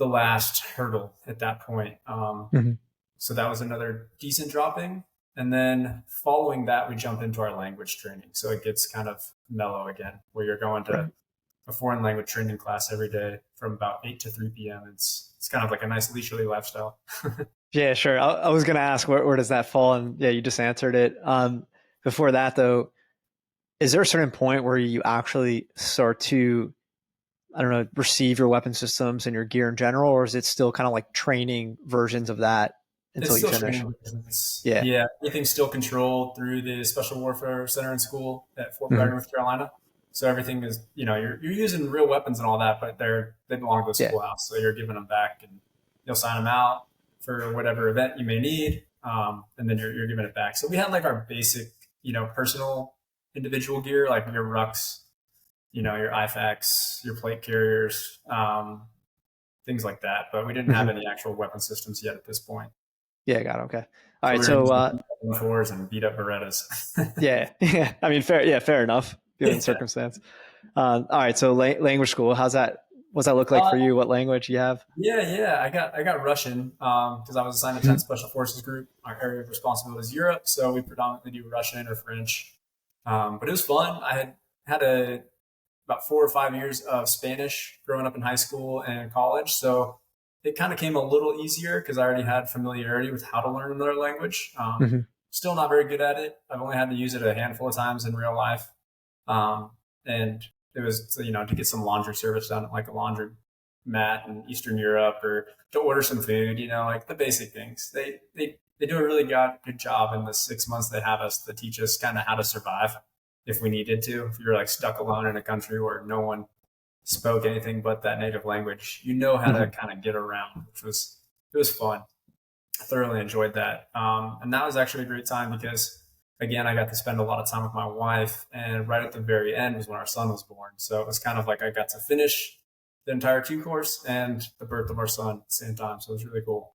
last hurdle at that point. Hmm. So that was another decent dropping. And then following that, we jump into our language training. So it gets kind of mellow again, where you're going to Right. a foreign language training class every day from about 8 to 3 p.m. It's kind of like a nice leisurely lifestyle. Yeah, sure. I was going to ask where does that fall? And yeah, you just answered it. Before that, though, is there a certain point where you actually start to, I don't know, receive your weapon systems and your gear in general, or is it still kind of like training versions of that It's until you still finish? training business. Yeah. Yeah, everything's still controlled through the Special Warfare Center and School at Fort Bragg, Hmm. North Carolina. So everything is, you're using real weapons and all that, but they belong to the Yeah. schoolhouse. So you're giving them back, and you'll sign them out for whatever event you may need, and then you're giving it back. So we had like our basic, personal individual gear, like your rucks, your IFACs, your plate carriers, things like that. But we didn't have Hmm. any actual weapon systems yet at this point. Yeah, got it. Okay. All So right. we were So, using fours and beat up Berettas. yeah, yeah. I mean, fair. Yeah, fair enough, given the Yeah. circumstance. All right. So, language school. How's that? What's that look like Uh, for you? What language you have? yeah. I got Russian because I was assigned to 10th Special Forces Group. Our area of responsibility is Europe, so we predominantly do Russian or French. But it was fun. I had about 4 or 5 years of Spanish growing up in high school and college, so it kind of came a little easier because I already had familiarity with how to learn another language. Hmm. Still not very good at it. I've only had to use it a handful of times in real life. And it was, to get some laundry service done at like a laundry mat in Eastern Europe, or to order some food, like the basic things. They do a really good job in the 6 months they have us to teach us kind of how to survive if we needed to. If you're like stuck alone in a country where no one spoke anything but that native language, how to Hmm. kind of get around, which was it was fun. I thoroughly enjoyed that. And that was actually a great time because, again, I got to spend a lot of time with my wife. And right at the very end was when our son was born. So it was kind of like I got to finish the entire Q course and the birth of our son at the same time. So it was really cool.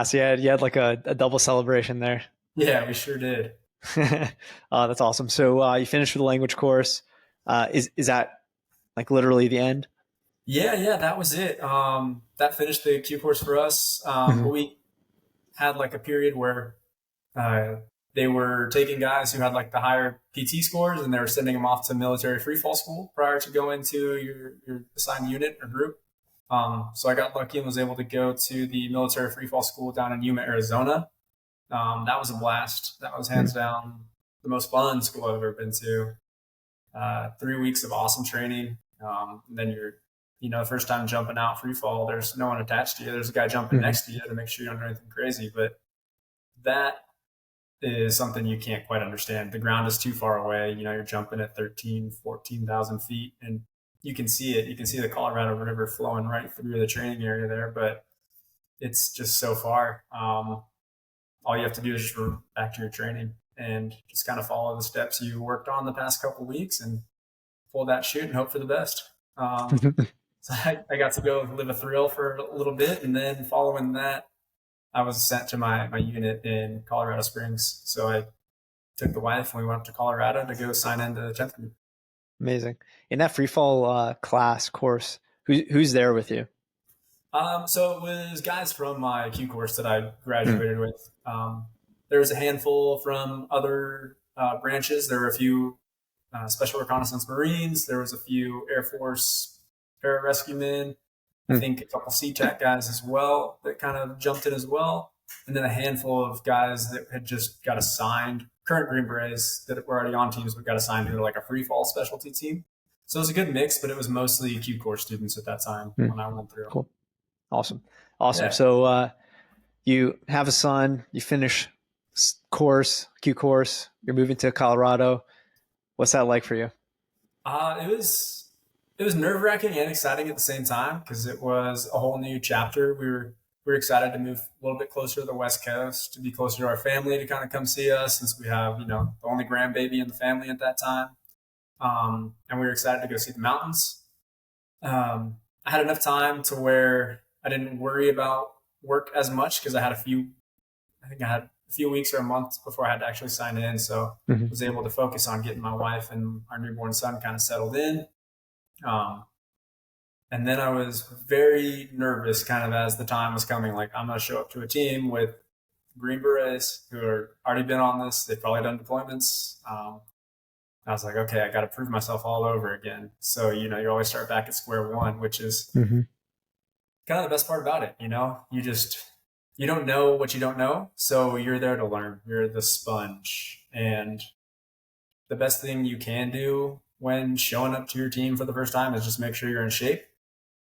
So you had like a double celebration there. Yeah, we sure did. That's awesome. So, you finished with the language course. Is that like literally the end? Yeah, that was it. That finished the Q course for us. Hmm. But we had like a period where Uh, they were taking guys who had like the higher PT scores, and they were sending them off to military free fall school prior to going to your assigned unit or group. So I got lucky and was able to go to the military free fall school down in Yuma, Arizona. That was a blast. That was hands down the most fun school I've ever been to. 3 weeks of awesome training. Then the first time jumping out free fall, there's no one attached to you. There's a guy jumping Hmm. next to you to make sure you don't do anything crazy. But that is something you can't quite understand. The ground is too far away. You're jumping at 13, 14,000 feet, and you can see it. You can see the Colorado River flowing right through the training area there, but it's just so far. All you have to do is just go back to your training and just kind of follow the steps you worked on the past couple of weeks and pull that chute and hope for the best. So I got to go live a thrill for a little bit, and then following that, I was sent to my unit in Colorado Springs. So I took the wife and we went up to Colorado to go sign into the 10th group. Amazing. In that free fall class course, who's there with you? So it was guys from my Q course that I Hmm. graduated with. There was a handful from other branches. There were a few Special Reconnaissance Marines. There was a few Air Force pararescue men. I Hmm. think a couple SeaTac guys as well that kind of jumped in as well. And then a handful of guys that had just got assigned, current Green Berets that were already on teams, but got assigned to like a free fall specialty team. So it was a good mix, but it was mostly Q course students at that time Hmm. when I went through. Cool. Awesome. Awesome. Yeah. So, you have a son, you finish Q course, you're moving to Colorado. What's that like for you? It was nerve wracking and exciting at the same time because it was a whole new chapter we were we were excited to move a little bit closer to the West Coast, to be closer to our family, to kind of come see us, since we have, the only grandbaby in the family at that time. And we were excited to go see the mountains. I had enough time to where I didn't worry about work as much, because I had a few weeks or a month before I had to actually sign in. So I was able to focus on getting my wife and our newborn son kind of settled in. And then I was very nervous kind of as the time was coming. Like, I'm going to show up to a team with Green Berets who are already been on this. They've probably done deployments. I was like, okay, I got to prove myself all over again. So, you always start back at square one, which is kind of the best part about it. You don't know what you don't know. So you're there to learn. You're the sponge. And the best thing you can do when showing up to your team for the first time is just make sure you're in shape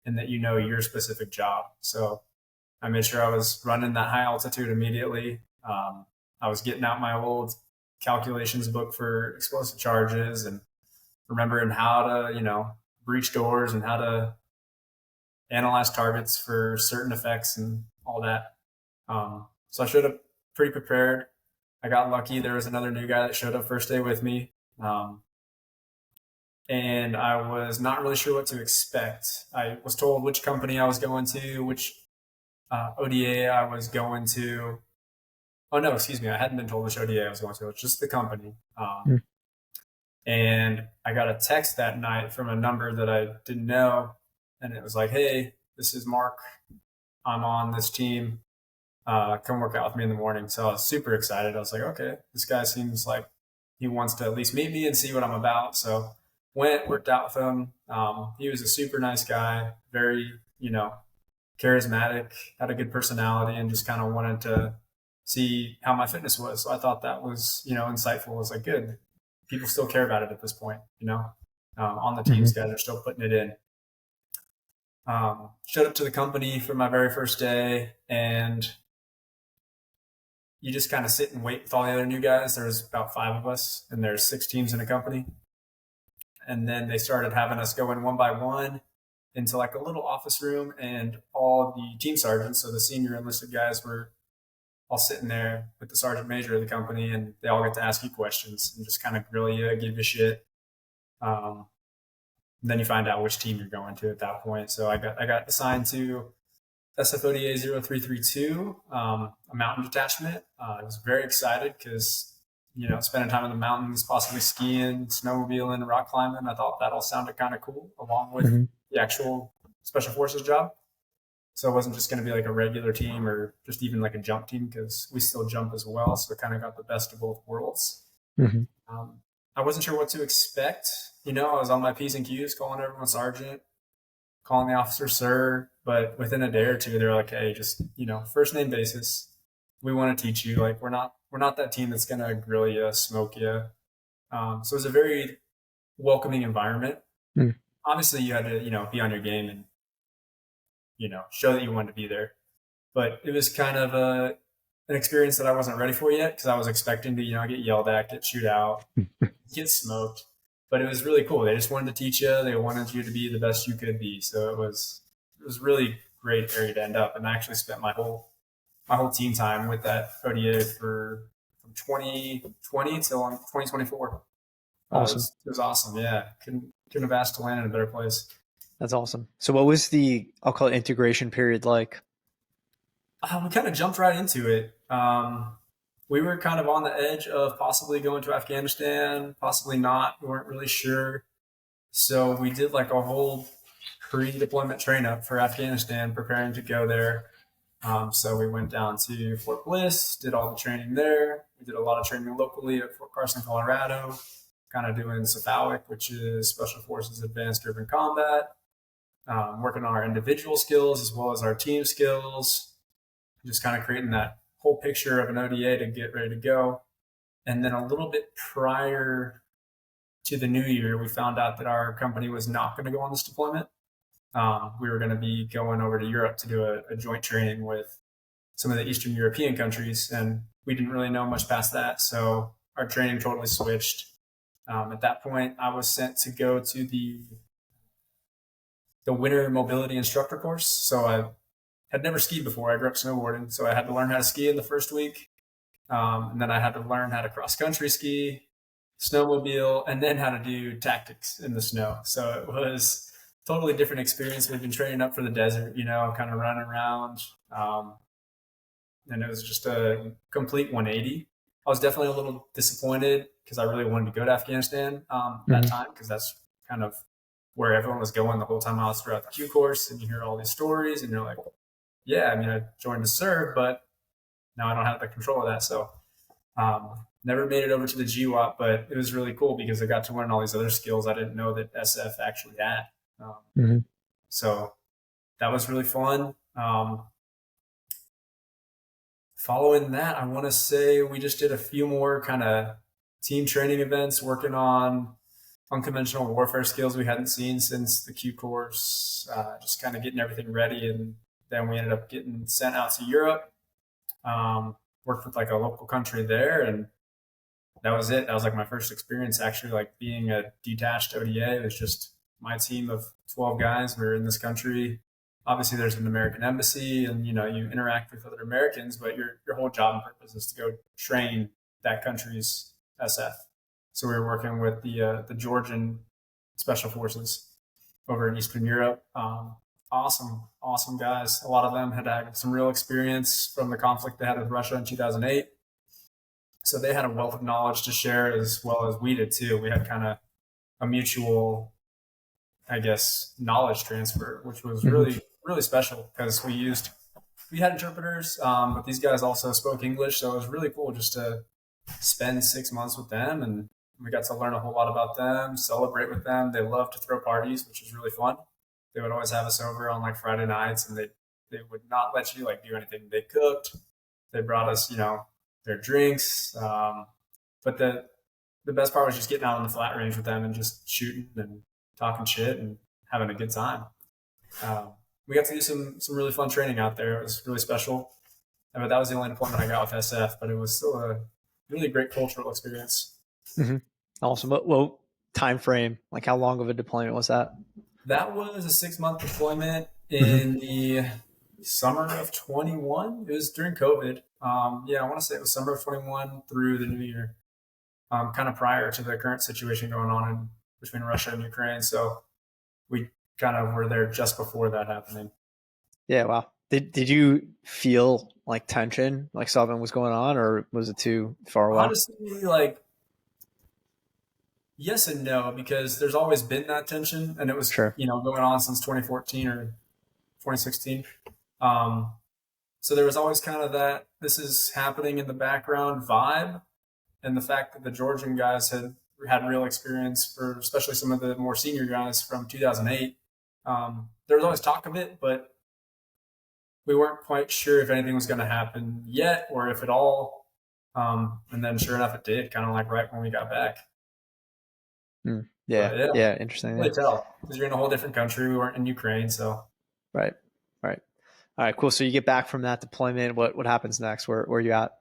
and that you know your specific job. So I made sure I was running that high altitude immediately. I was getting out my old calculations book for explosive charges and remembering how to, breach doors and how to analyze targets for certain effects and all that. So I showed up pretty prepared. I got lucky. There was another new guy that showed up first day with me. And I was not really sure what to expect. I was told which company I was going to, which ODA I was going to. Oh, no, excuse me. I hadn't been told which ODA I was going to. It was just the company. And I got a text that night from a number that I didn't know. And it was like, hey, this is Mark. I'm on this team. Come work out with me in the morning. So I was super excited. I was like, okay, this guy seems like he wants to at least meet me and see what I'm about. So worked out with him. He was a super nice guy, very, charismatic, had a good personality, and just kind of wanted to see how my fitness was. So I thought that was, insightful. I was like, good. People still care about it at this point, on the teams, guys are still putting it in. Showed up to the company for my very first day, and you just kind of sit and wait with all the other new guys. There's about 5 of us, and there's 6 teams in a company. And then they started having us go in one by one into like a little office room, and all the team sergeants, so the senior enlisted guys, were all sitting there with the sergeant major of the company, and they all get to ask you questions and just kind of grill you, give you shit. And then you find out which team you're going to at that point. So I got assigned to SFODA 0332, a mountain detachment. I was very excited because, spending time in the mountains, possibly skiing, snowmobiling, rock climbing, I thought that all sounded kind of cool, along with the actual Special Forces job. So it wasn't just going to be like a regular team or just even like a jump team, because we still jump as well. So it kind of got the best of both worlds. I wasn't sure what to expect. I was on my P's and Q's, calling everyone sergeant, calling the officer sir. But within a day or two, they're like, hey, just, first name basis. We want to teach you. Like, we're not that team that's going to grill you, smoke you. So it was a very welcoming environment. Obviously, you had to, be on your game and, show that you wanted to be there. But it was kind of an experience that I wasn't ready for yet, because I was expecting to, get yelled at, get chewed out, get smoked. But it was really cool. They just wanted to teach you. They wanted you to be the best you could be. So it was really great area to end up. And I actually spent my whole team time with that ODA from 2020 till 2024. Awesome. It was awesome. Yeah. Couldn't have asked to land in a better place. That's awesome. So what was the, I'll call it, integration period like? We kind of jumped right into it. We were kind of on the edge of possibly going to Afghanistan, possibly not. We weren't really sure. So we did like a whole pre-deployment train up for Afghanistan, preparing to go there. So we went down to Fort Bliss, did all the training there. We did a lot of training locally at Fort Carson, Colorado, kind of doing SFAUC, which is Special Forces Advanced Urban Combat, working on our individual skills as well as our team skills, just kind of creating that whole picture of an ODA to get ready to go. And then a little bit prior to the new year, we found out that our company was not going to go on this deployment. We were going to be going over to Europe to do a joint training with some of the Eastern European countries, and we didn't really know much past that. So our training totally switched. At that point, I was sent to go to the winter mobility instructor course. So had never skied before. I grew up snowboarding, so I had to learn how to ski in the first week. And then I had to learn how to cross country ski, snowmobile, and then how to do tactics in the snow. So it was totally different experience. We've been training up for the desert, kind of running around. And it was just a complete 180. I was definitely a little disappointed because I really wanted to go to Afghanistan that Mm-hmm. time, because that's kind of where everyone was going the whole time I was throughout the Q course. And you hear all these stories and you're like, yeah, I mean, I joined to serve, but now I don't have the control of that. So never made it over to the GWAP, but it was really cool because I got to learn all these other skills I didn't know that SF actually had. Um, Mm-hmm. so that was really fun. Following that, I want to say we just did a few more kind of team training events, working on unconventional warfare skills we hadn't seen since the Q course, just kind of getting everything ready. And then we ended up getting sent out to Europe, worked with like a local country there, and that was it. That was like my first experience actually like being a detached ODA. It was just my team of 12 guys. We were in this country. Obviously there's an American embassy and you interact with other Americans, but your whole job and purpose is to go train that country's SF. So we were working with the Georgian Special Forces over in Eastern Europe. Awesome guys. A lot of them had some real experience from the conflict they had with Russia in 2008. So they had a wealth of knowledge to share as well as we did too. We had kind of a mutual, I guess, knowledge transfer, which was Mm-hmm. really special because we had interpreters, but these guys also spoke English. So it was really cool just to spend 6 months with them, and we got to learn a whole lot about them, celebrate with them. They love to throw parties, which was really fun. They would always have us over on like Friday nights, and they would not let you like do anything. They cooked. They brought us, their drinks. But the best part was just getting out on the flat range with them and just shooting and talking shit and having a good time. Um, we got to do some really fun training out there. It was really special. But that was the only deployment I got with SF, but it was still a really great cultural experience. Mm-hmm. Awesome. What time frame? Like how long of a deployment was that? That was a 6 month deployment Mm-hmm. in the summer of 21. It was during COVID. Yeah, I want to say it was summer of 21 through the new year, kind of prior to the current situation going on between Russia and Ukraine. So we kind of were there just before that happening. Yeah. Wow. Did you feel like tension, like something was going on, or was it too far away? Honestly, like, yes and no, because there's always been that tension, and it was Sure. going on since 2014 or 2016. Um, so there was always kind of that this is happening in the background vibe, and the fact that the Georgian guys had real experience for especially some of the more senior guys from 2008. There was always talk of it, but we weren't quite sure if anything was going to happen yet or if at all. And then sure enough, it did, kind of like right when we got back. Mm. Yeah. But yeah, Yeah. Interesting. Yeah. really tell because you're in a whole different country. We weren't in Ukraine, so. Right. Right. All right. Cool. So you get back from that deployment. What happens next? Where are you at?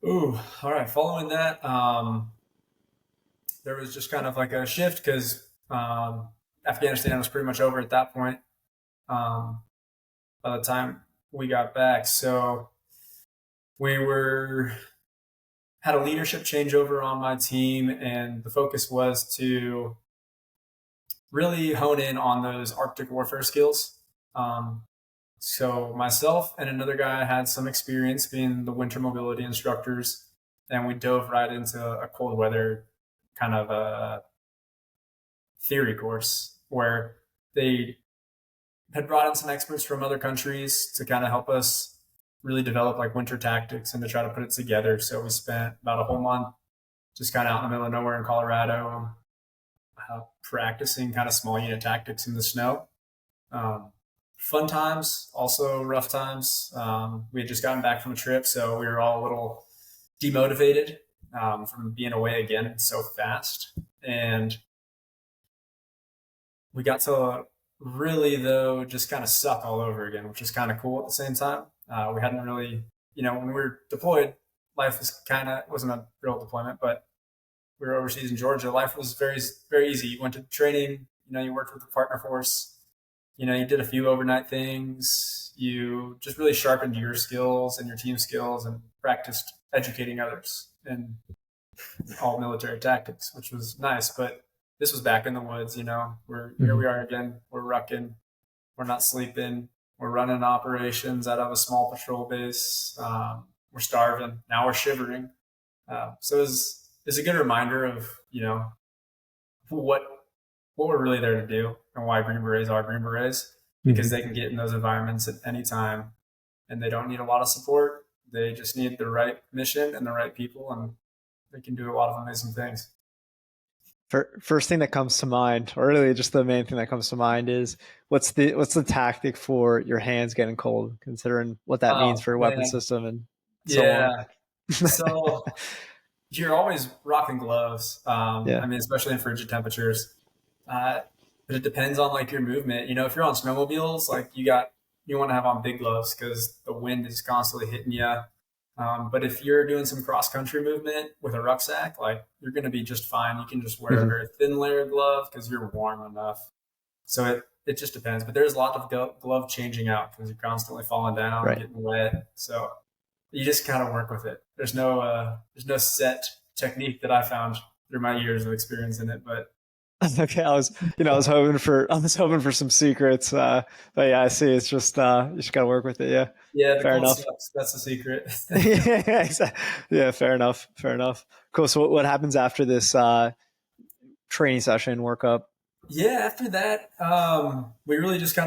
Ooh, all right. Following that, there was just kind of like a shift because Afghanistan was pretty much over at that point. Um, by the time we got back, so we were had a leadership changeover on my team, and the focus was to really hone in on those Arctic warfare skills. Um, so myself and another guy had some experience being the winter mobility instructors, and we dove right into a cold weather kind of a theory course where they had brought in some experts from other countries to kind of help us really develop like winter tactics and to try to put it together. So we spent about a whole month just kind of out in the middle of nowhere in Colorado, practicing kind of small unit tactics in the snow. Um, Fun times, also rough times. We had just gotten back from a trip, so we were all a little demotivated from being away again so fast. And we got to really, though, just kind of suck all over again, which was kind of cool at the same time. We hadn't really, when we were deployed, life was wasn't a real deployment, but we were overseas in Georgia. Life was very, very easy. You went to training, you worked with the partner force, you did a few overnight things, you just really sharpened your skills and your team skills and practiced educating others in all military tactics, which was nice. But this was back in the woods, we're here we are again. We're rucking, we're not sleeping, we're running operations out of a small patrol base. We're starving. Now we're shivering. So it's a good reminder of, what we're really there to do and why Green Berets are Green Berets, because they can get in those environments at any time and they don't need a lot of support. They just need the right mission and the right people, and they can do a lot of amazing things. First thing that comes to mind, or really just the main thing that comes to mind, is what's the tactic for your hands getting cold, considering what that means Oh, for your weapon man. system and so on. Yeah. So you're always rocking gloves. Yeah. I mean, especially in frigid temperatures. But it depends on like your movement. If you're on snowmobiles, like you want to have on big gloves because the wind is constantly hitting you. But if you're doing some cross country movement with a rucksack, like you're going to be just fine. You can just wear a very thin layer of glove because you're warm enough. So it just depends. But there's a lot of glove changing out because you're constantly falling down, getting wet. So you just kind of work with it. There's no set technique that I found through my years of experience in it. But okay, I was hoping for some secrets, but yeah, I see. It's just you just gotta work with it. Yeah, yeah, the fair cold enough. sucks. That's the secret. Yeah, exactly. Yeah, fair enough. Fair enough. Cool. So what happens after this training session workup? Yeah, after that, we really just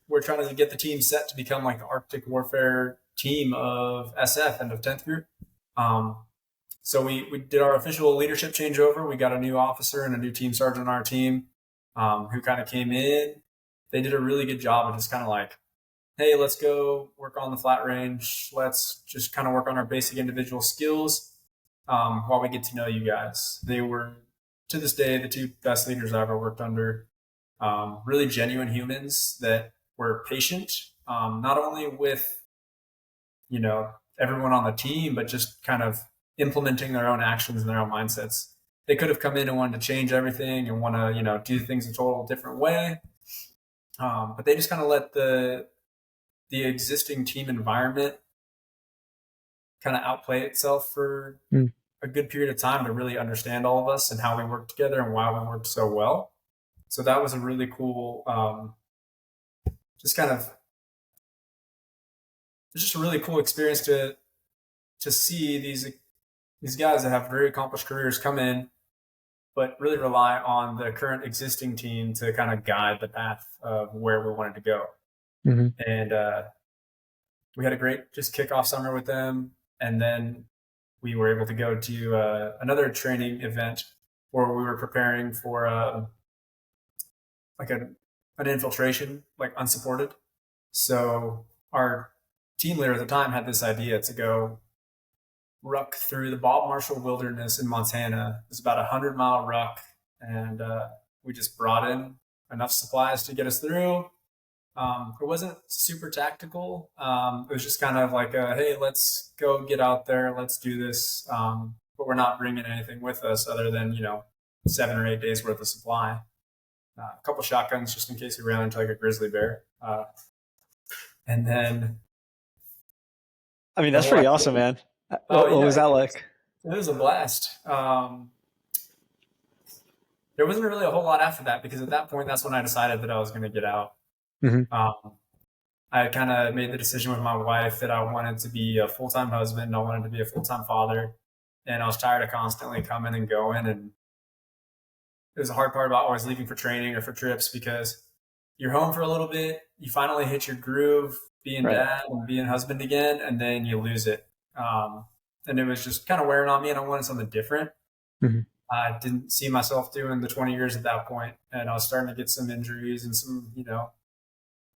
we're trying to get the team set to become like the Arctic warfare team of SF and of 10th Group. Um, so we did our official leadership changeover. We got a new officer and a new team sergeant on our team, who kind of came in. They did a really good job of just kind of like, hey, let's go work on the flat range. Let's just kind of work on our basic individual skills, while we get to know you guys. They were, to this day, the two best leaders I ever worked under. Really genuine humans that were patient, not only with, everyone on the team, but just kind of implementing their own actions and their own mindsets. They could have come in and wanted to change everything and want to, do things a total different way. But they just kind of let the existing team environment kind of outplay itself for a good period of time to really understand all of us and how we work together and why we worked so well. So that was a really cool, just a really cool experience to see these guys that have very accomplished careers come in, but really rely on the current existing team to kind of guide the path of where we wanted to go. And we had a great just kickoff summer with them, and then we were able to go to another training event where we were preparing for like an infiltration, like unsupported. So our team leader at the time had this idea to go ruck through the Bob Marshall Wilderness in Montana. It was about 100-mile ruck, and we just brought in enough supplies to get us through. It wasn't super tactical. It was just kind of like, hey, let's go get out there. Let's do this. But we're not bringing anything with us other than, 7 or 8 days worth of supply. A couple shotguns just in case we ran into like a grizzly bear. And then. I mean, that's pretty awesome, man. What was that like? It was a blast. There wasn't really a whole lot after that because at that point, that's when I decided that I was going to get out. I kind of made the decision with my wife that I wanted to be a full-time husband. I wanted to be a full-time father. And I was tired of constantly coming and going. And it was a hard part about always leaving for training or for trips because you're home for a little bit. You finally hit your groove being dad and being husband again, and then you lose it. And it was just kind of wearing on me, and I wanted something different. I didn't see myself doing the 20 years at that point, and I was starting to get some injuries and some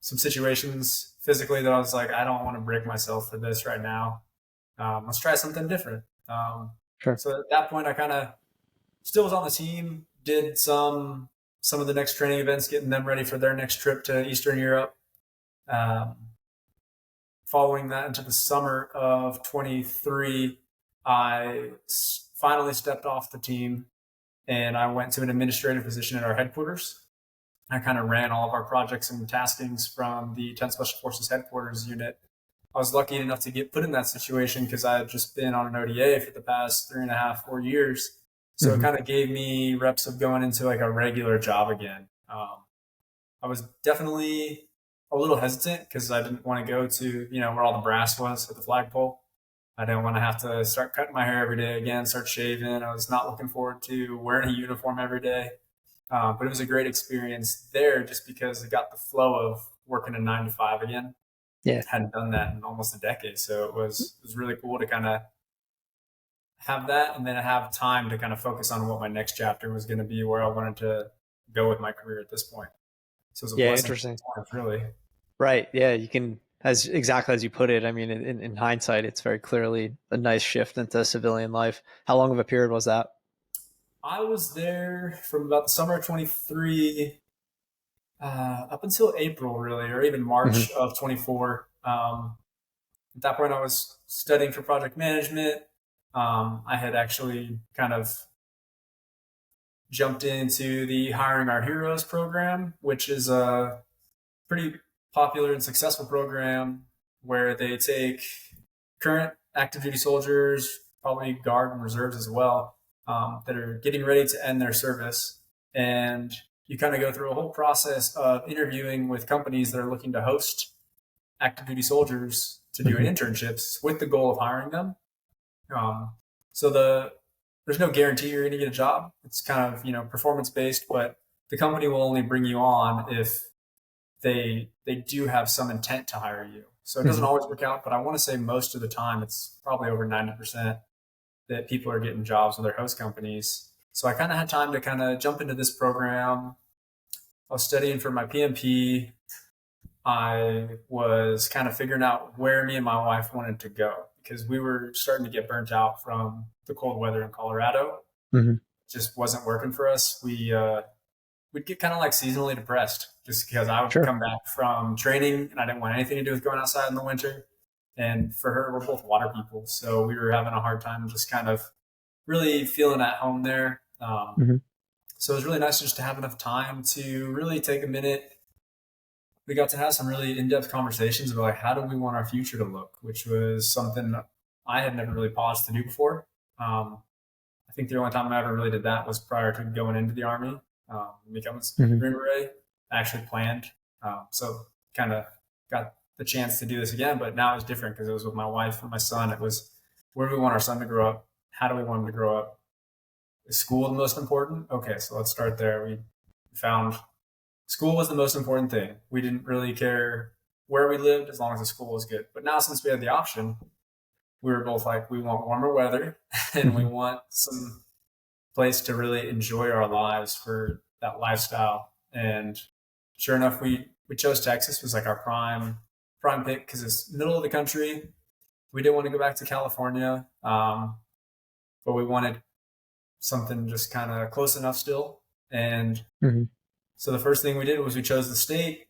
situations physically that I was like, I don't want to break myself for this right now. Let's try something different. So at that point, I kind of still was on the team, did some of the next training events, getting them ready for their next trip to Eastern Europe. Following that into the summer of 23, I finally stepped off the team and I went to an administrative position at our headquarters. I kind of ran all of our projects and taskings from the 10th Special Forces Headquarters unit. I was lucky enough to get put in that situation because I had just been on an ODA for the past 3.5, 4 years. So it Hmm. kind of gave me reps of going into like a regular job again. I was definitely a little hesitant because I didn't want to go to, where all the brass was at the flagpole. I didn't want to have to start cutting my hair every day again, start shaving. I was not looking forward to wearing a uniform every day. But it was a great experience there just because it got the flow of working a 9 to 5 again. Yeah. Hadn't done that in almost a decade. So it was really cool to kind of have that and then have time to kind of focus on what my next chapter was going to be, where I wanted to go with my career at this point. So it was a Yeah. blessing, Interesting. really. Right. Yeah. You can, as exactly as you put it. I mean, in hindsight, it's very clearly a nice shift into civilian life. How long of a period was that? I was there from about the summer of 23 up until April, really, or even Hmm. March of 24. At that point, I was studying for project management. I had actually kind of jumped into the Hiring Our Heroes program, which is a pretty popular and successful program where they take current active duty soldiers, probably guard and reserves as well, that are getting ready to end their service. And you kind of go through a whole process of interviewing with companies that are looking to host active duty soldiers to do Hmm. internships with the goal of hiring them. Um, so there's no guarantee you're going to get a job. It's kind of performance based, but the company will only bring you on if they do have some intent to hire you. So it doesn't Hmm. always work out, but I want to say most of the time it's probably over 90% that people are getting jobs with their host companies. So I kind of had time to kind of jump into this program. I was studying for my PMP. I was kind of figuring out where me and my wife wanted to go because we were starting to get burnt out from the cold weather in Colorado. Hmm. It just wasn't working for us. We'd get kind of like seasonally depressed just because I would Sure. come back from training and I didn't want anything to do with going outside in the winter. And for her, we're both water people. So we were having a hard time just kind of really feeling at home there. Hmm. So it was really nice just to have enough time to really take a minute. We got to have some really in-depth conversations about like how do we want our future to look, which was something I had never really paused to do before. Um, I think the only time I ever really did that was prior to going into the army, becoming a Hmm. Green Beret. I actually planned, so kind of got the chance to do this again. But now it was different because it was with my wife and my son. It was where do we want our son to grow up? How do we want him to grow up? Is school the most important? Okay, so let's start there. We found school was the most important thing. We didn't really care where we lived as long as the school was good. But now since we had the option, we were both like, we want warmer weather and we Hmm. want some place to really enjoy our lives for that lifestyle. And sure enough, we chose Texas was like our prime pick because it's middle of the country. We didn't want to go back to California, but we wanted something just kind of close enough still. And Hmm. so the first thing we did was we chose the state.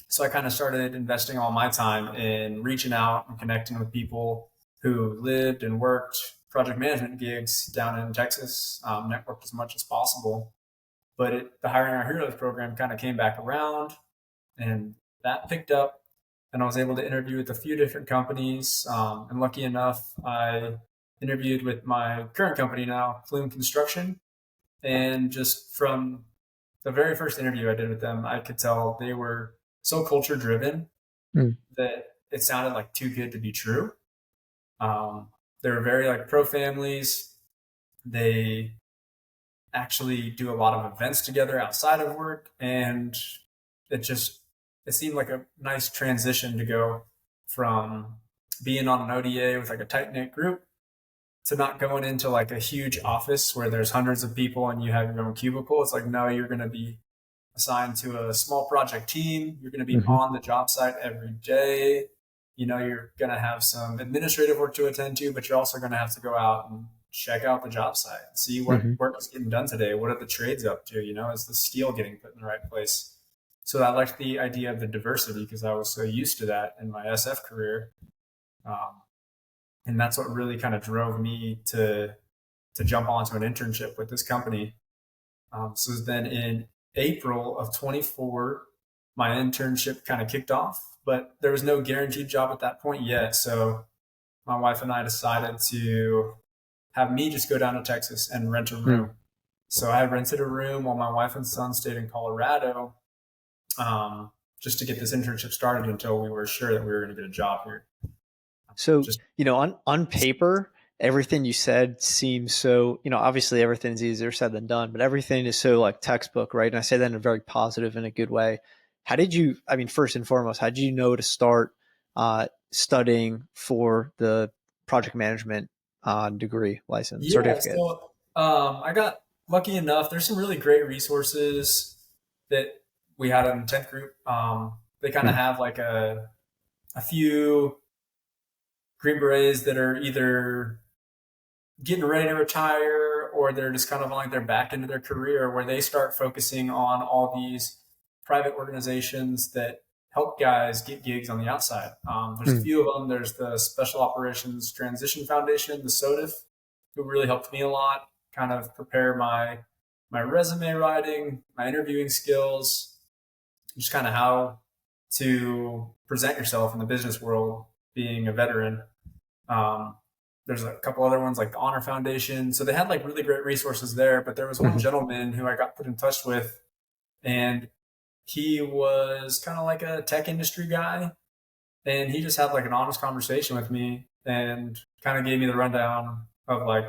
So I kind of started investing all my time in reaching out and connecting with people who lived and worked project management gigs down in Texas, networked as much as possible. But the Hiring Our Heroes program kind of came back around and that picked up. And I was able to interview with a few different companies. And lucky enough, I interviewed with my current company now, Clune Construction. And just from the very first interview I did with them, I could tell they were so culture driven Hmm. that it sounded like too good to be true. They were very like pro families. They actually do a lot of events together outside of work, and it just it seemed like a nice transition to go from being on an ODA with like a tight knit group to not going into like a huge office where there's hundreds of people and you have your own cubicle. It's like no, you're going to be assigned to a small project team. You're going to be Hmm. on the job site every day. You're going to have some administrative work to attend to, but you're also going to have to go out and check out the job site, see what Hmm. work is getting done today. What are the trades up to? Is the steel getting put in the right place? So I liked the idea of the diversity because I was so used to that in my SF career. Um, and that's what really kind of drove me to jump onto an internship with this company. So then in April of 24, my internship kind of kicked off, but there was no guaranteed job at that point yet. So my wife and I decided to have me just go down to Texas and rent a Hmm. room. So I rented a room while my wife and son stayed in Colorado, just to get this internship started until we were sure that we were going to get a job here. So, Just on paper, everything you said seems so, obviously everything's easier said than done, but everything is so like textbook, right? And I say that in a very positive and a good way. How did you, I mean, first and foremost, how did you know to start studying for the project management degree license yeah. certificate? So I got lucky enough. There's some really great resources that we had in 10th group. They kind of Hmm. have like a few Green Berets that are either getting ready to retire or they're just kind of on like their back into their career where they start focusing on all these private organizations that help guys get gigs on the outside. There's a Hmm. few of them. There's the Special Operations Transition Foundation, the SOTIF, who really helped me a lot, kind of prepare my resume writing, my interviewing skills, just kind of how to present yourself in the business world, being a veteran. Um, there's a couple other ones like the Honor Foundation. So they had like really great resources there. But there was one Hmm. gentleman who I got put in touch with, and he was kind of like a tech industry guy. And he just had like an honest conversation with me and kind of gave me the rundown of like,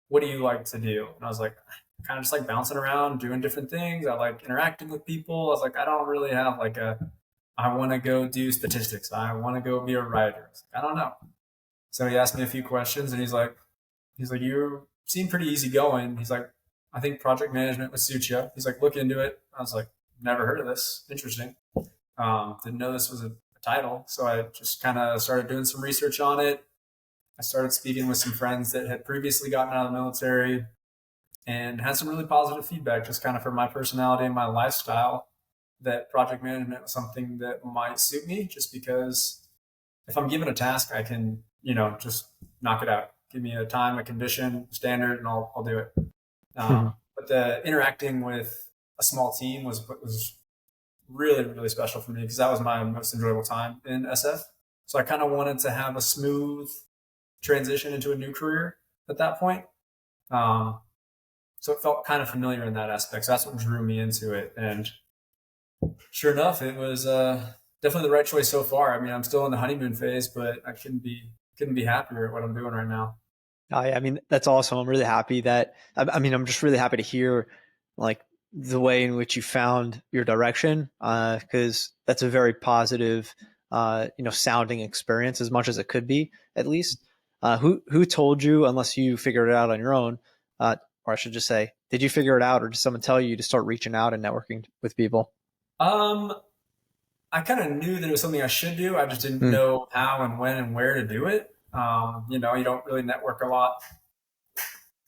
what do you like to do? And I was like, kind of just like bouncing around, doing different things. I like interacting with people. I was like, I don't really have like I want to go do statistics. I want to go be a writer. I was like, I don't know. So he asked me a few questions, and he's like, you seem pretty easygoing. He's like, I think project management would suit you. He's like, look into it. I was like, never heard of this. Interesting. Didn't know this was a title. So I just kind of started doing some research on it. I started speaking with some friends that had previously gotten out of the military and had some really positive feedback, just kind of for my personality and my lifestyle, that project management was something that might suit me just because if I'm given a task, I can, just knock it out. Give me a time, a condition, standard, and I'll do it. Hmm. But the interacting with a small team was really, really special for me because that was my most enjoyable time in SF. So I kind of wanted to have a smooth transition into a new career at that point. Um, so it felt kind of familiar in that aspect. So that's what drew me into it. And sure enough, it was definitely the right choice so far. I mean, I'm still in the honeymoon phase, but I couldn't be happier at what I'm doing right now. I mean, that's awesome. I'm really happy that, I mean, I'm just really happy to hear like the way in which you found your direction, because that's a very positive, sounding experience as much as it could be, at least. Who told you, unless you figured it out on your own, or I should just say, did you figure it out, or did someone tell you to start reaching out and networking with people? Um, I kind of knew that it was something I should do. I just didn't Hmm. know how and when and where to do it. You don't really network a lot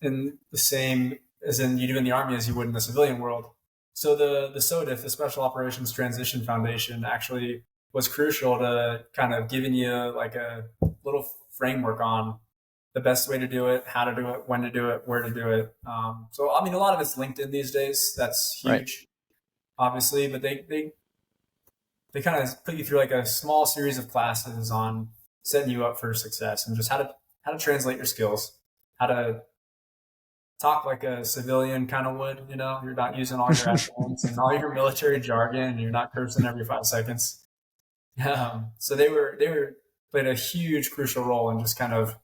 in the same as in you do in the army as you would in the civilian world. So the SODIF, the Special Operations Transition Foundation, actually was crucial to kind of giving you like a little framework on the best way to do it, how to do it, when to do it, where to do it. So I mean, a lot of it's LinkedIn these days. That's Right. huge, obviously, but they kind of put you through like a small series of classes on setting you up for success and just how to translate your skills, how to talk like a civilian kind of would. You're not using all your acronyms and all your military jargon, and you're not cursing every 5 seconds. So they were played a huge crucial role in just kind of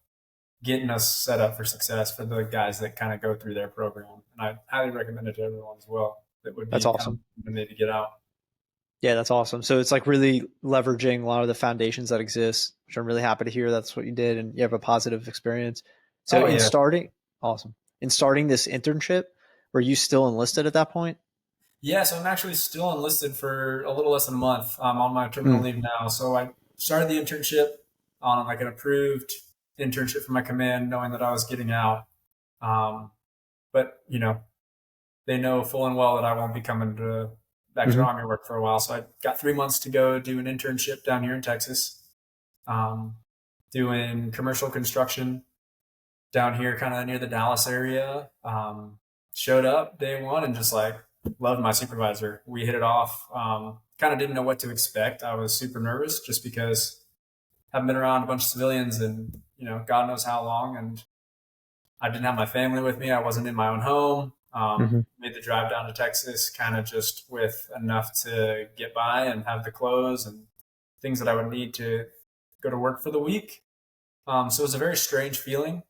getting us set up for success for the guys that kind of go through their program. And I highly recommend it to everyone as well that would That's be kind of awesome. maybe get out. Yeah, that's awesome. So it's like really leveraging a lot of the foundations that exist, which I'm really happy to hear that's what you did and you have a positive experience. So Oh yeah, awesome. In starting this internship, were you still enlisted at that point? yeah. So I'm actually still enlisted for a little less than a month. I'm on my terminal Hmm. leave now. So I started the internship on like an approved internship from my command, knowing that I was getting out. Um, but they know full and well that I won't be coming back to Hmm. army work for a while. So I got 3 months to go do an internship down here in Texas, um, doing commercial construction down here, kind of near the Dallas area. Showed up day one and just like loved my supervisor. We hit it off. Kind of didn't know what to expect. I was super nervous just because I haven't been around a bunch of civilians and, God knows how long. And I didn't have my family with me. I wasn't in my own home. Hmm. Made the drive down to Texas kind of just with enough to get by and have the clothes and things that I would need to go to work for the week. So it was a very strange feeling.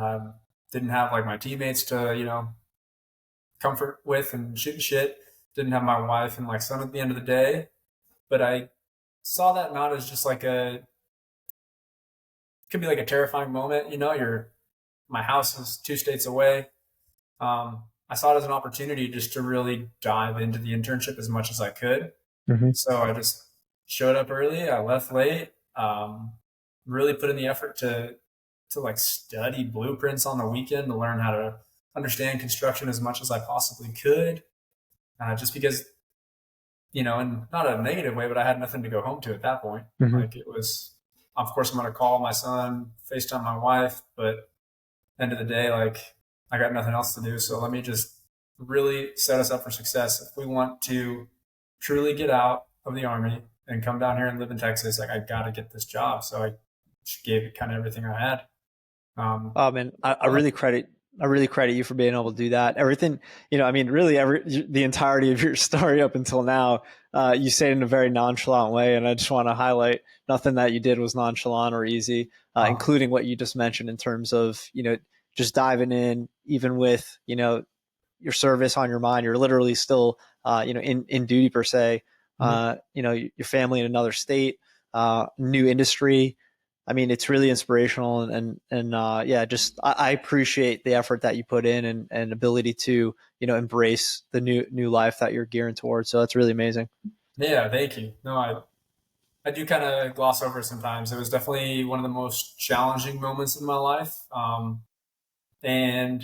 Um, didn't have like my teammates to, comfort with and shoot shit. Didn't have my wife and like son at the end of the day. But I saw that not as just like could be like a terrifying moment. My house is 2 states away. I saw it as an opportunity just to really dive into the internship as much as I could. Hmm. So I just showed up early. I left late. Really put in the effort to like study blueprints on the weekend to learn how to understand construction as much as I possibly could. Just because, in not a negative way, but I had nothing to go home to at that point. Hmm. Like it was, of course, I'm going to call my son, FaceTime my wife, but end of the day, like I got nothing else to do. So let me just really set us up for success. If we want to truly get out of the Army and come down here and live in Texas, like I got to get this job. So I just gave it kind of everything I had. Man, I I left. really credit you for being able to do that. Everything, I mean, really, the entirety of your story up until now, you say it in a very nonchalant way, and I just want to highlight nothing that you did was nonchalant or easy, Uh, including what you just mentioned in terms of just diving in, even with your service on your mind. You're literally still in duty per se. mhm. Your family in another state, new industry. I mean, it's really inspirational and yeah, just I appreciate the effort that you put in and ability to embrace the new life that you're gearing towards. So that's really amazing. Yeah, thank you. No, I do kind of gloss over it sometimes. It was definitely one of the most challenging moments in my life. And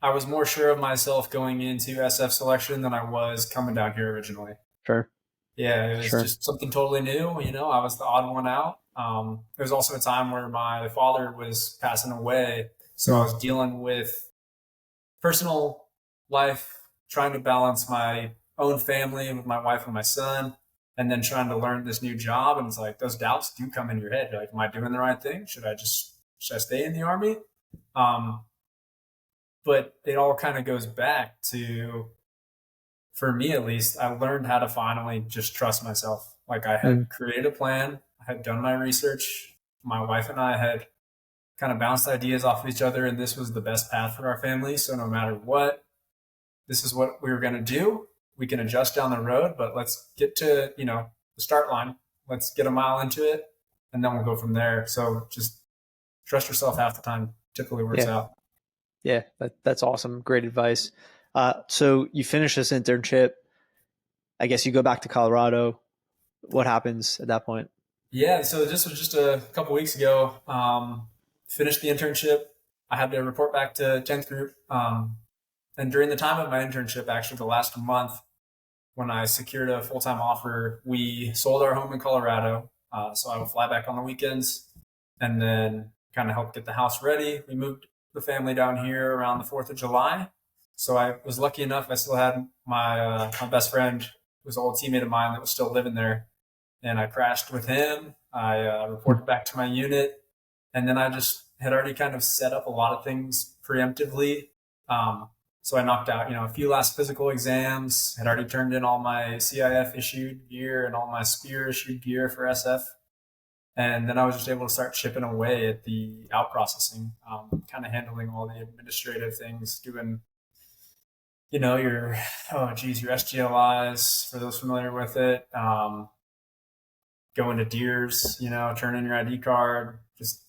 I was more sure of myself going into SF selection than I was coming down here originally. Sure, Yeah, it was sure. just something totally new. I was the odd one out. There was also a time where my father was passing away. So I Mm, was dealing with personal life, trying to balance my own family with my wife and my son, and then trying to learn this new job. And it's like those doubts do come in your head. You're like, am I doing the right thing? Should I stay in the Army? Um, but it all kind of goes back to, for me at least, I learned how to finally just trust myself. Like I mm, had created a plan, I had done my research. My wife and I had kind of bounced ideas off of each other, and this was the best path for our family. So no matter what, this is what we were going to do. We can adjust down the road, but let's get to the start line. Let's get a mile into it, and then we'll go from there. So just trust yourself half the time. Typically works yeah, out. yeah. That's awesome. Great advice. So you finish this internship. I guess you go back to Colorado. What happens at that point? Yeah, so this was just a couple weeks ago. Finished the internship. I had to report back to 10th group. And during the time of my internship, actually the last month, when I secured a full time offer, we sold our home in Colorado. So I would fly back on the weekends and then kind of help get the house ready. We moved the family down here around the 4th of July. So I was lucky enough, I still had my best friend, who was an old teammate of mine that was still living there. And I crashed with him. I Mm, reported back to my unit. And then I just had already kind of set up a lot of things preemptively. Um, so I knocked out, a few last physical exams, had already turned in all my CIF issued gear and all my Spear issued gear for SF. And then I was just able to start chipping away at the out processing, kind of handling all the administrative things, doing, your, oh geez, your SGLIs for those familiar with it. Going to Deers, turn in your ID card, just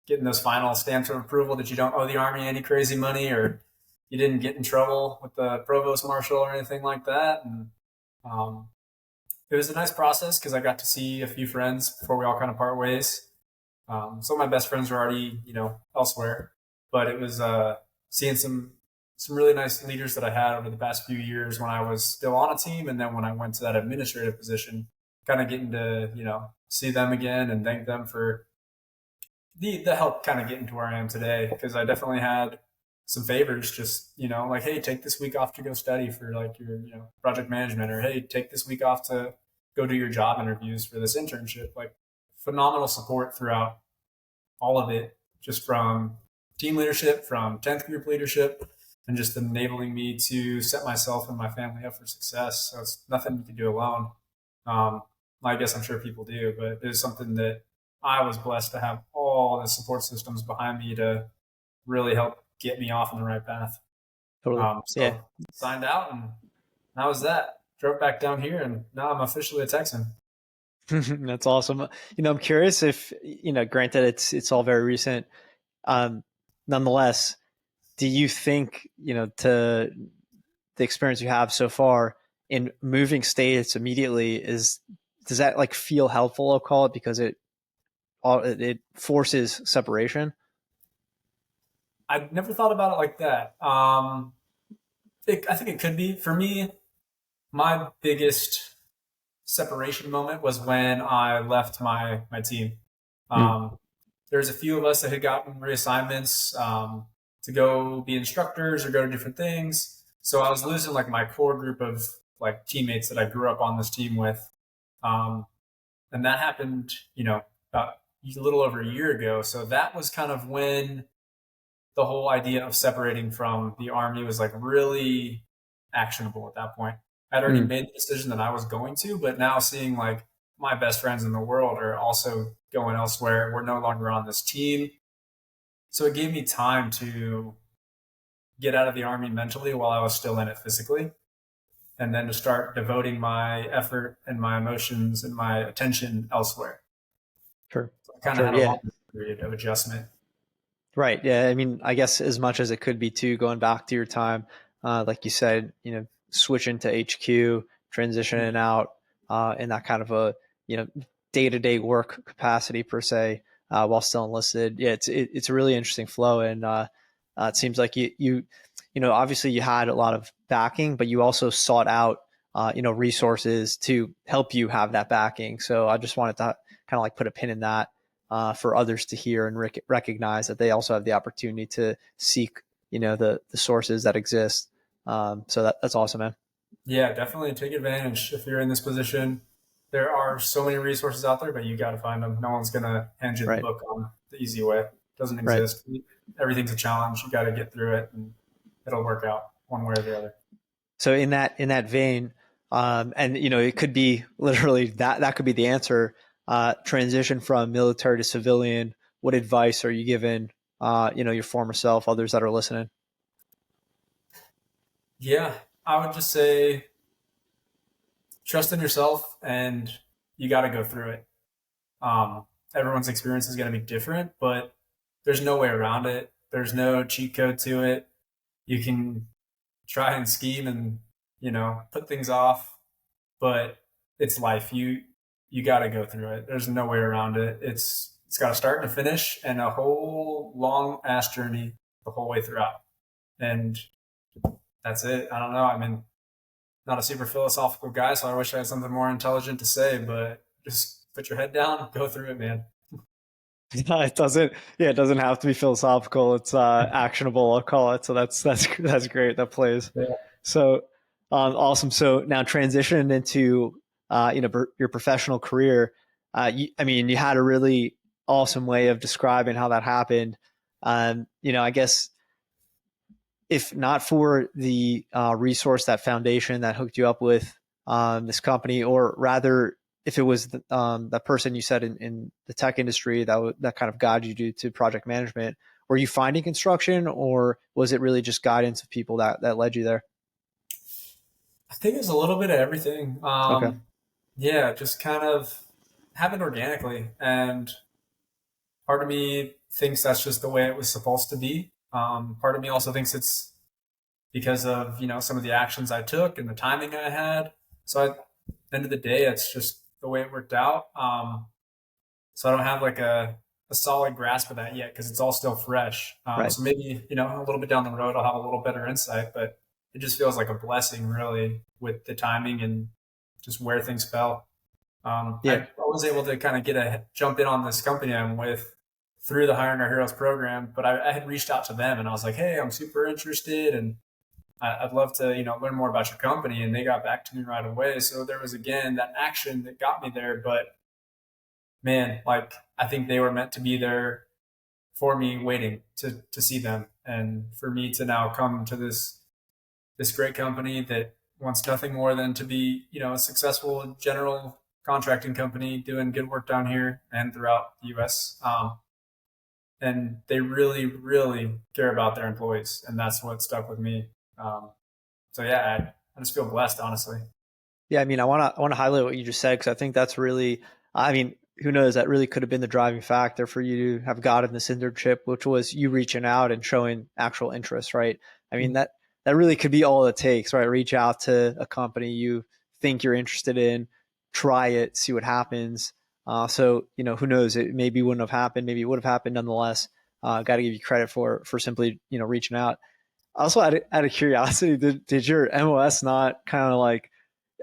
getting those final stamps of approval that you don't owe the Army any crazy money or you didn't get in trouble with the provost marshal or anything like that. And um, it was a nice process because I got to see a few friends before we all kind of part ways. Some of my best friends were already, elsewhere, but it was seeing some really nice leaders that I had over the past few years when I was still on a team, and then when I went to that administrative position, kind of getting to see them again and thank them for the help kind of getting to where I am today because I definitely had some favors, just, like, hey, take this week off to go study for like your, project management, or hey, take this week off to go do your job interviews for this internship. Like, phenomenal support throughout all of it, just from team leadership, from 10th group leadership, and just enabling me to set myself and my family up for success. So it's nothing you can do alone. Um, I guess I'm sure people do, but it's something that I was blessed to have all the support systems behind me to really help get me off on the right path. Totally. Yeah. So signed out, and that was that. Drove back down here, and now I'm officially a Texan. That's awesome. I'm curious if, granted it's all very recent. Um, Nonetheless, do you think, to the experience you have so far in moving states immediately, does that like feel helpful? I'll call it, because it forces separation. I never thought about it like that. I think it could be. For me, my biggest separation moment was when I left my team. Mm. There's a few of us that had gotten reassignments to go be instructors or go to different things. So I was losing like my core group of like teammates that I grew up on this team with. Um, and that happened, about a little over a year ago. So that was kind of when the whole idea of separating from the Army was like really actionable at that point. I'd already Mm. made the decision that I was going to, but now seeing like my best friends in the world are also going elsewhere. We're no longer on this team. So it gave me time to get out of the Army mentally while I was still in it physically, and then to start devoting my effort and my emotions and my attention elsewhere. Sure. So I kind of Sure. had a Yeah. long period of adjustment. Right. Yeah. I mean, I guess as much as it could be too, going back to your time, like you said, switching to HQ, transitioning out, in that kind of a, day to day work capacity per se, while still enlisted. Yeah. It's a really interesting flow. And, it seems like obviously you had a lot of backing, but you also sought out, resources to help you have that backing. So I just wanted to kind of like put a pin in that, for others to hear and recognize that they also have the opportunity to seek, the sources that exist. So that's awesome, man. Yeah, definitely take advantage if you're in this position. There are so many resources out there, but you got to find them. No one's going to hand you the Right. book on the easy way. It doesn't Right. exist. Everything's a challenge. You got to get through it, and it'll work out one way or the other. So in that vein, and it could be literally that could be the answer. Transition from military to civilian. What advice are you giving, your former self, others that are listening? Yeah, I would just say trust in yourself, and you got to go through it. Everyone's experience is going to be different, but there's no way around it. There's no cheat code to it. You can try and scheme and put things off, but it's life. You got to go through it. There's no way around it. It's got to start and finish, and a whole long ass journey the whole way throughout. And that's it. I don't know. I mean, not a super philosophical guy, so I wish I had something more intelligent to say, but just put your head down, go through it, man. It doesn't. Yeah, it doesn't have to be philosophical. It's actionable, I'll call it. So that's great. That plays. Yeah. So awesome. So now transitioning into your professional career. I mean, you had a really awesome way of describing how that happened. I guess if not for the resource, that foundation that hooked you up with this company, or rather, if it was that person you said in the tech industry that kind of guided you to project management, were you finding construction, or was it really just guidance of people that led you there? I think it's a little bit of everything. Okay. Yeah, just kind of happened organically. And part of me thinks that's just the way it was supposed to be. Part of me also thinks it's because of, some of the actions I took and the timing I had. So at the end of the day, it's just the way it worked out. So I don't have like a solid grasp of that yet because it's all still fresh. Right. So maybe, a little bit down the road, I'll have a little better insight, but it just feels like a blessing really with the timing and just where things fell. Yeah. I was able to kind of jump in on this company I'm with through the Hiring Our Heroes program, but I had reached out to them and I was like, hey, I'm super interested and I'd love to, learn more about your company. And they got back to me right away. So there was again that action that got me there. But man, like I think they were meant to be there for me, waiting to see them, and for me to now come to this great company that wants nothing more than to be, a successful general contracting company doing good work down here and throughout the U.S. And they really, really care about their employees, and that's what stuck with me. So yeah, I just feel blessed, honestly. Yeah, I mean, I want to highlight what you just said because I think that's really, I mean, who knows? That really could have been the driving factor for you to have gotten this internship, which was you reaching out and showing actual interest, right? I mean, that really could be all it takes, right? Reach out to a company you think you're interested in, try it, see what happens. So who knows? It maybe wouldn't have happened, maybe it would have happened nonetheless. Got to give you credit for simply reaching out. Also, out of curiosity, did your MOS not kind of like?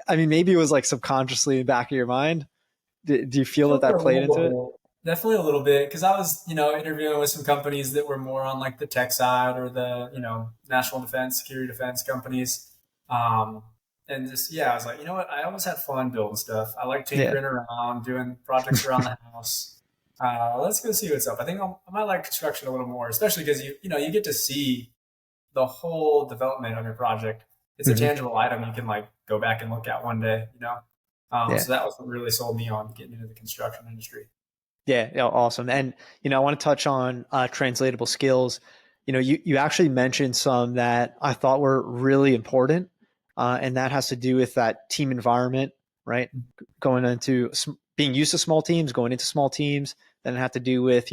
I mean, maybe it was like subconsciously in the back of your mind. Do you feel that Definitely that a played into little it? bit. Definitely a little bit because I was, interviewing with some companies that were more on like the tech side or the, national defense, security defense companies. Um, and just yeah, I was like, you know what? I always had fun building stuff. I like Yeah. tinkering around, doing projects around the house. Let's go see what's up. I think I might like construction a little more, especially because you get to see the whole development of your project. It's a Hmm. tangible item you can like go back and look at one day, Yeah. so that was what really sold me on getting into the construction industry. Yeah. Yeah. Awesome. And I want to touch on translatable skills. You actually mentioned some that I thought were really important, and that has to do with that team environment, right? Going into being used to small teams, going into small teams. Then it had to do with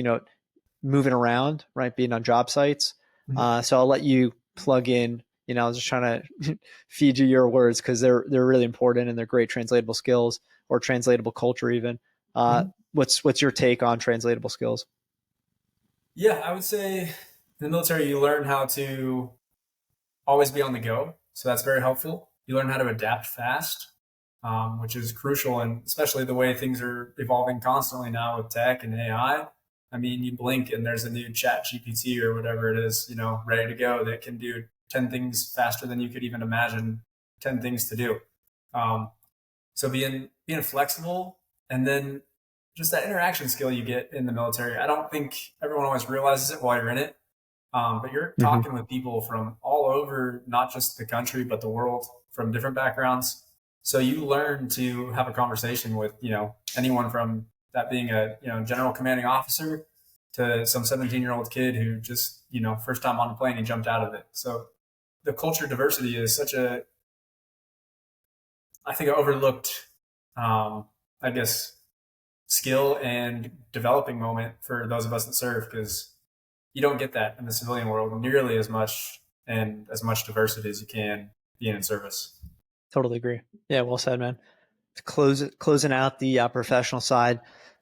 moving around, right? Being on job sites. Mhm. So I'll let you plug in. I was just trying to feed you your words because they're really important and they're great translatable skills or translatable culture even. Uh, Mhm. what's your take on translatable skills? Yeah, I would say in the military, you learn how to always be on the go. So that's very helpful. You learn how to adapt fast, which is crucial, and especially the way things are evolving constantly now with tech and AI. I mean, you blink and there's a new chat GPT or whatever it is, ready to go that can do 10 things faster than you could even imagine 10 things to do. Um, so being flexible and then just that interaction skill you get in the military. I don't think everyone always realizes it while you're in it. But you're Mm-hmm. talking with people from all over, not just the country, but the world, from different backgrounds. So you learn to have a conversation with, anyone from that being a, general commanding officer to some 17-year-old kid who just, first time on a plane, he jumped out of it. So the culture diversity is such a, I think, overlooked, um, I guess, skill and developing moment for those of us that serve because you don't get that in the civilian world nearly as much and as much diversity as you can being in service. Totally agree. Yeah, well said, man. To closing out the professional side,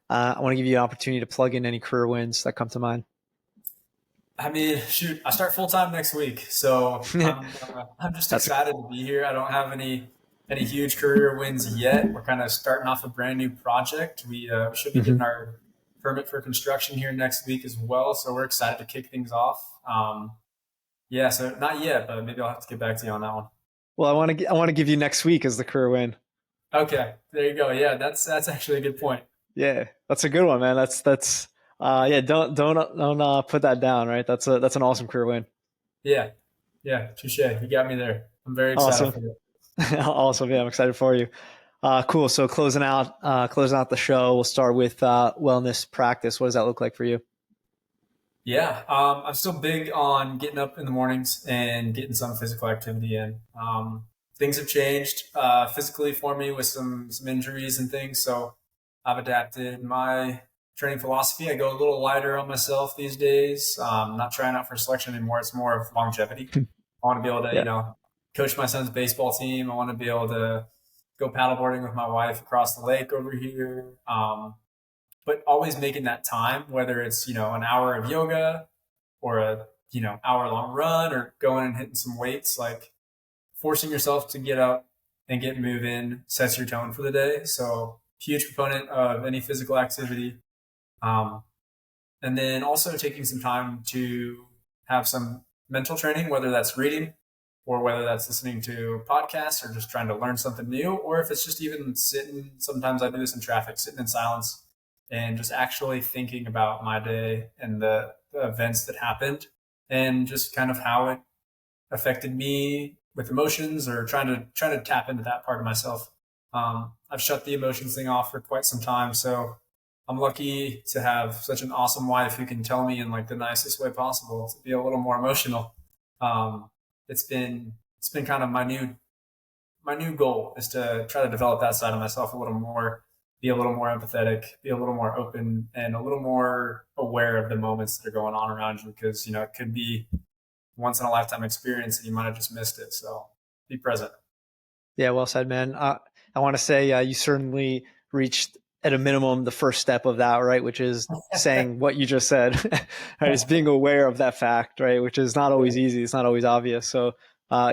I want to give you an opportunity to plug in any career wins that come to mind. I mean, shoot, I start full time next week, so I'm just That's excited to be here. I don't have any huge career wins yet. We're kind of starting off a brand new project. We should be Mhm. getting our permit for construction here next week as well, so we're excited to kick things off. Yeah, so not yet, but maybe I'll have to get back to you on that one. Well, I want to give you next week as the career win. Okay, there you go. Yeah, that's actually a good point. Yeah, that's a good one, man. That's yeah. Don't put that down, right? That's an awesome career win. Yeah, yeah, touche. You got me there. I'm very excited Awesome, for it. awesome. Yeah, I'm excited for you. Cool. So closing out the show, we'll start with wellness practice. What does that look like for you? Yeah, I'm still big on getting up in the mornings and getting some physical activity in. Things have changed physically for me with some injuries and things, so I've adapted my training philosophy. I go a little lighter on myself these days. Not trying out for selection anymore. It's more of longevity. I want to be able to, Yeah. coach my son's baseball team. I want to be able to go paddleboarding with my wife across the lake over here. But always making that time, whether it's, an hour of yoga or a, hour long run or going and hitting some weights, like forcing yourself to get up and get moving sets your tone for the day. So huge proponent of any physical activity. Um, And then also taking some time to have some mental training, whether that's reading or whether that's listening to podcasts or just trying to learn something new, or if it's just even sitting. Sometimes I do this in traffic, sitting in silence and just actually thinking about my day and the events that happened and just kind of how it affected me with emotions, or trying to tap into that part of myself. I've shut the emotions thing off for quite some time, so I'm lucky to have such an awesome wife who can tell me in like the nicest way possible to be a little more emotional. Um, it's been kind of my new goal is to try to develop that side of myself a little more, be a little more empathetic, be a little more open, and a little more aware of the moments that are going on around you, because it could be once in a lifetime experience and you might have just missed it. So be present. Yeah, well said, man. I want to say you certainly reached at a minimum the first step of that, right? Which is saying what you just said, right? It's being aware of that fact, right? Which is not always easy. It's not always obvious. So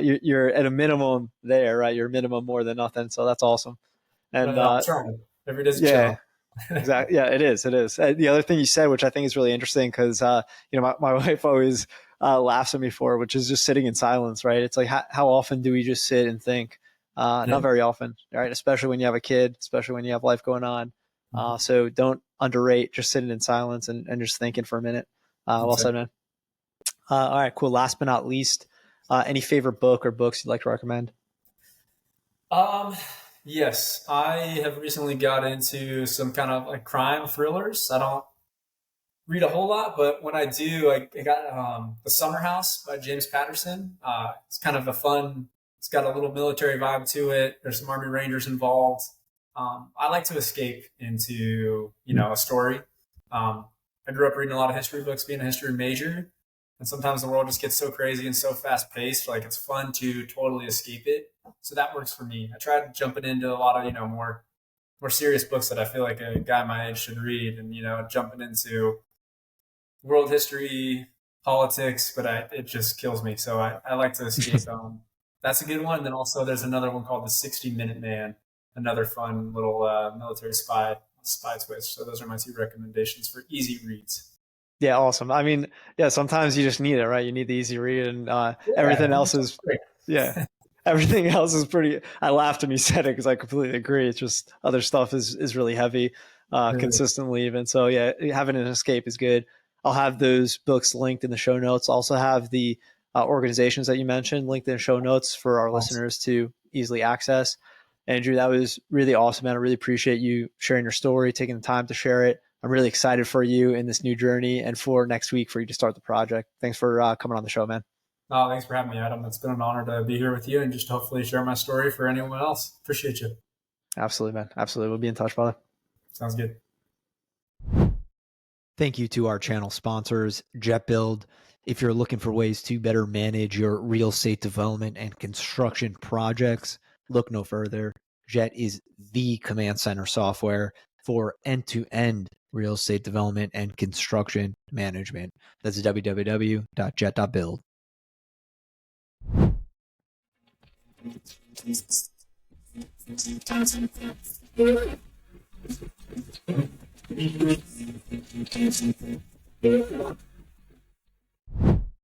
you're at a minimum there, right? You're a minimum more than nothing. So that's awesome. And I'm trying. Every day's a yeah, challenge. exactly. Yeah, it is. It is. The other thing you said, which I think is really interesting, because my wife always laughs at me for, which is just sitting in silence, right? It's like how often do we just sit and think? Not very often, right? Especially when you have a kid, especially when you have life going on. So don't underrate just sitting in silence and just thinking for a minute. Well said, man. All right, cool. Last but not least, any favorite book or books you'd like to recommend? Um, yes, I have recently got into some kind of like crime thrillers. I don't read a whole lot, but when I do, I got The Summer House by James Patterson. It's kind of a fun. It's got a little military vibe to it. There's some Army Rangers involved. I like to escape into a story. I grew up reading a lot of history books, being a history major, and sometimes the world just gets so crazy and so fast paced. Like it's fun to totally escape it. So that works for me. I tried jumping into a lot of more serious books that I feel like a guy my age should read, and jumping into world history, politics, but it just kills me. So I like to escape. That's a good one. And then also there's another one called The 60-Minute Man, another fun little military spy twist. So those are my two recommendations for easy reads. Yeah, awesome. I mean, yeah, sometimes you just need it, right? You need the easy read, and Yeah, everything else is, great. yeah, everything else is pretty. I laughed when you said it because I completely agree. It's just other stuff is really heavy, consistently even. So yeah, having an escape is good. I'll have those books linked in the show notes. I'll also have the organizations that you mentioned linked in the show notes for our Awesome. listeners to easily access. Andrew, that was really awesome, man. I really appreciate you sharing your story, taking the time to share it. I'm really excited for you in this new journey and for next week for you to start the project. Thanks for coming on the show, man. Thanks for having me, Adam. It's been an honor to be here with you and just hopefully share my story for anyone else. Appreciate you. Absolutely, man. Absolutely. We'll be in touch, brother. Sounds good. Thank you to our channel sponsors, Jet.Build. If you're looking for ways to better manage your real estate development and construction projects, look no further. Jet is the command center software for end-to-end real estate development and construction management. That's www.jet.build.